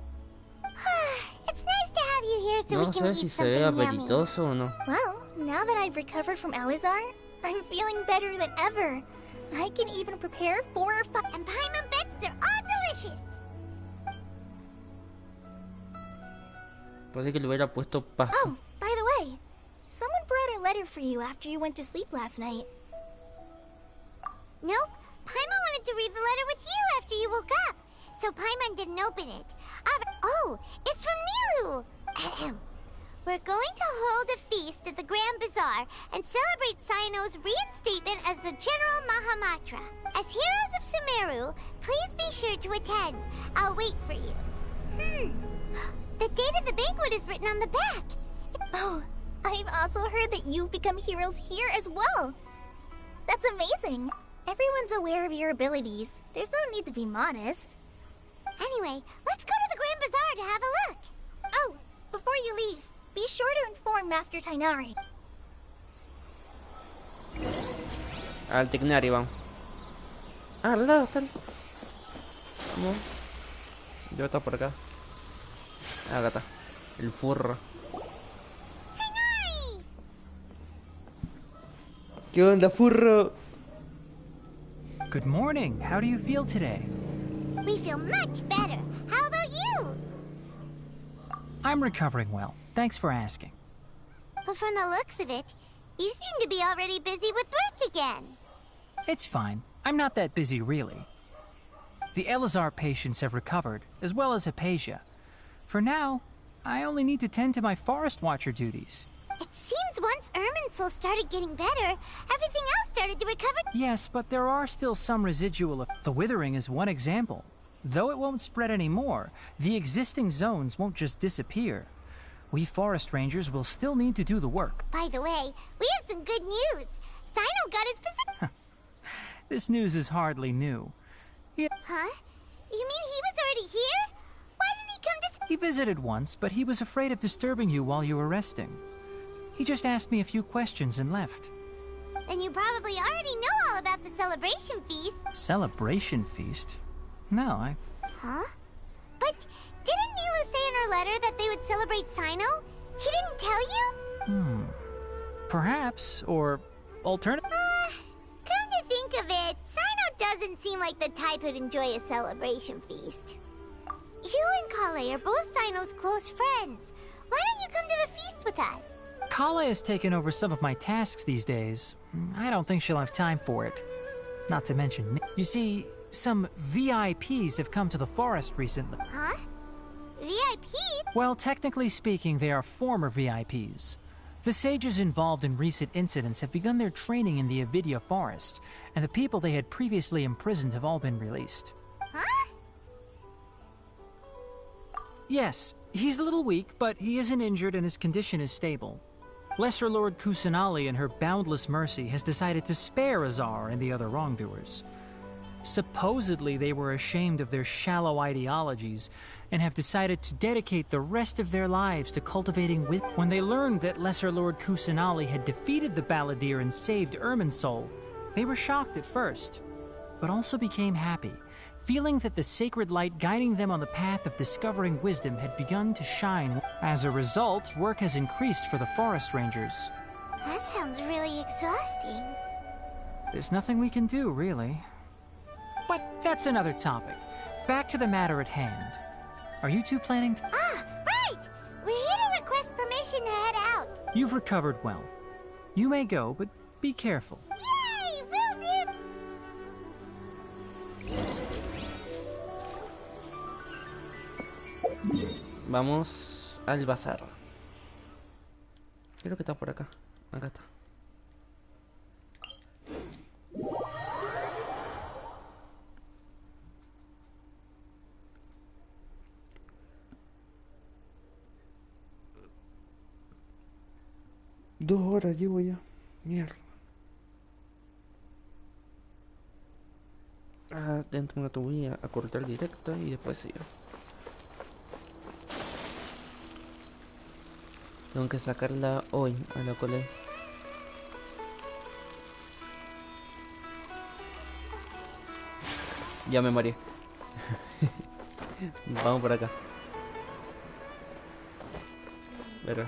It's nice to have you here so No we can sé eat si se ve something yummy. apetitoso o no. Well, now that I've recovered from Alizar, I'm feeling better than ever. I can even prepare 4 or 5. And Paimon bets they're all delicious. Parece que le hubiera puesto paja. Oh, by the way, someone brought a letter for you after you went to sleep last night. Nope. Paimon wanted to read the letter with you after you woke up. So Paimon didn't open it. Oh, it's from Nilu. Ahem. We're going to hold a feast at the Grand Bazaar and celebrate Cyano's reinstatement as the General Mahamatra. As heroes of Sumeru, please be sure to attend. I'll wait for you. The date of the banquet is written on the back. Oh, I've also heard that you've become heroes here as well. That's amazing. Everyone's aware of your abilities. There's no need to be modest. Anyway, let's go to the Grand Bazaar to have a look. Oh, before you leave, be sure to inform Master Tainari. Al Tecnari, vamos. Ah, al lado está el... No. Debe estar por acá. Ah, acá está. El furro. ¿Qué onda, furro? Good morning. How do you feel today? We feel much better. How about you? I'm recovering well. Thanks for asking. But from the looks of it, you seem to be already busy with work again. It's fine. I'm not that busy, really. The Elazar patients have recovered, as well as Hypatia. For now, I only need to tend to my Forest Watcher duties. It seems once Irminsul started getting better, everything else started to recover. Yes, but there are still some residual. The withering is one example. Though it won't spread anymore, the existing zones won't just disappear. We forest rangers will still need to do the work. By the way, we have some good news. Sino got his position. This news is hardly new. Huh? You mean he was already here? Why didn't he come to... He visited once, but he was afraid of disturbing you while you were resting. He just asked me a few questions and left. Then you probably already know all about the celebration feast. Celebration feast? No, I... Huh? But didn't Nilu say in her letter that they would celebrate Sino? He didn't tell you? Perhaps, or alternative... Come to think of it, Sino doesn't seem like the type who'd enjoy a celebration feast. You and Kale are both Sino's close friends. Why don't you come to the feast with us? Kala has taken over some of my tasks these days. I don't think she'll have time for it. Not to mention, you see, some VIPs have come to the forest recently. Huh? VIPs? Well, technically speaking, they are former VIPs. The sages involved in recent incidents have begun their training in the Avidya forest, and the people they had previously imprisoned have all been released. Huh? Yes, he's a little weak, but he isn't injured and his condition is stable. Lesser Lord Kusanali, in her boundless mercy, has decided to spare Azar and the other wrongdoers. Supposedly, they were ashamed of their shallow ideologies and have decided to dedicate the rest of their lives to cultivating wisdom. When they learned that Lesser Lord Kusanali had defeated the Balladeer and saved Irminsul, they were shocked at first, but also became happy, feeling that the sacred light guiding them on the path of discovering wisdom had begun to shine. As a result, work has increased for the forest rangers. That sounds really exhausting. There's nothing we can do, really. But that's another topic. Back to the matter at hand. Are you two planning to... Ah, right! We're here to request permission to head out. You've recovered well. You may go, but be careful. Yay! Will do! Vamos al bazar. Creo que está por acá. Acá está. Dos horas llevo ya. Mierda. Ah, dentro de un rato voy a cortar directo y después sigo. Tengo que sacarla hoy a la cole. Ya me mareé. Vamos por acá. Pero...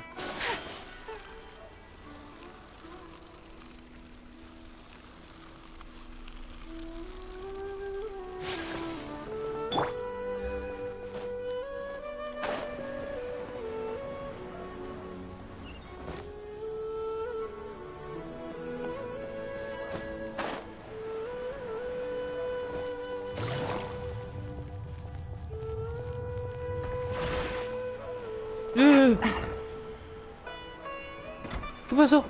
¿Qué pasó?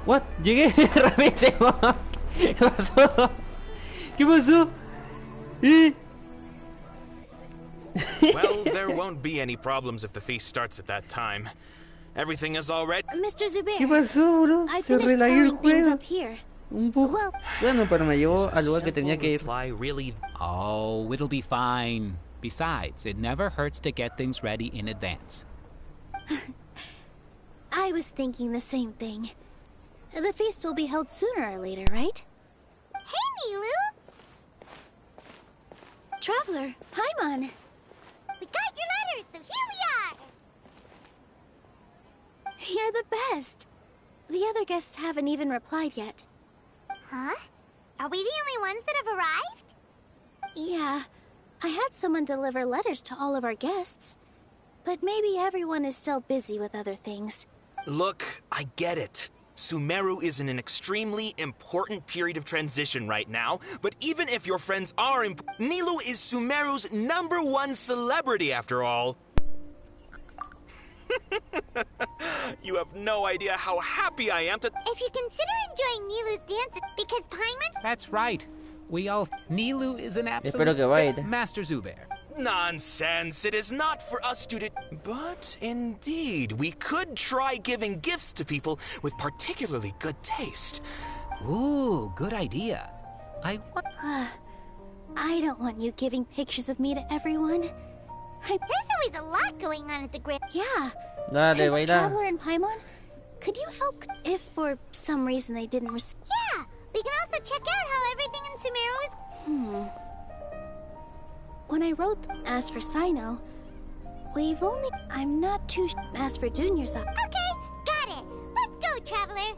What? Llegué rapidísimo. ¿Qué pasó? ¿Qué pasó? Well, there won't be any problems if the feast starts at that time. Everything is already... Mr. Zubair, ¿Qué pasó, bro? I Se finished relagó el coloring things juego. up here. Un poco. Bueno, pero me llevó al lugar que tenía que ir. Oh, it'll be fine. Besides, it never hurts to get things ready in advance. I was thinking the same thing. The feast will be held sooner or later, right? Hey, Nilou! Traveler, Paimon! We got your letter, so here we are! You're the best! The other guests haven't even replied yet. Huh? Are we the only ones that have arrived? Yeah. I had someone deliver letters to all of our guests. But maybe everyone is still busy with other things. Look, I get it. Sumeru is in an extremely important period of transition right now, but even if your friends are Nilou is Sumeru's #1 celebrity after all. You have no idea how happy I am to— If you consider enjoying Nilou's dance because Paimon— That's right. We all— Nilou is an Espero absolute que vaya. Master Zubair. Nonsense, it is not for us to But indeed, we could try giving gifts to people with particularly good taste. Ooh, good idea. I don't want you giving pictures of me to everyone. There's always a lot going on at the Grand— Yeah. Dale, baila. Traveler and Paimon, could you help if for some reason they didn't receive— Yeah, we can also check out how everything in Sumeru is— When I wrote as for Sino, we've only— I'm not too as for Junior's— Okay, got it. Let's go, Traveler.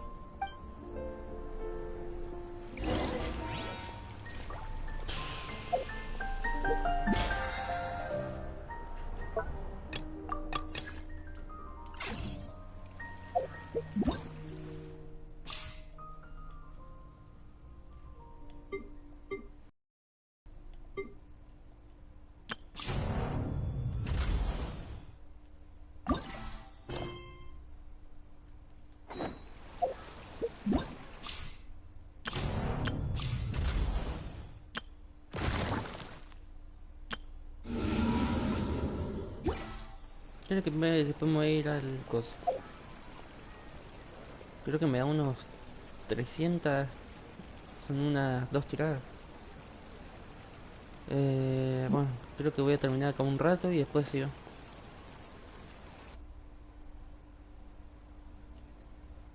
Creo que después me voy a ir al coso. Creo que me da unos 300. Son unas 2 tiradas. Bueno, creo que voy a terminar acá un rato y después sigo.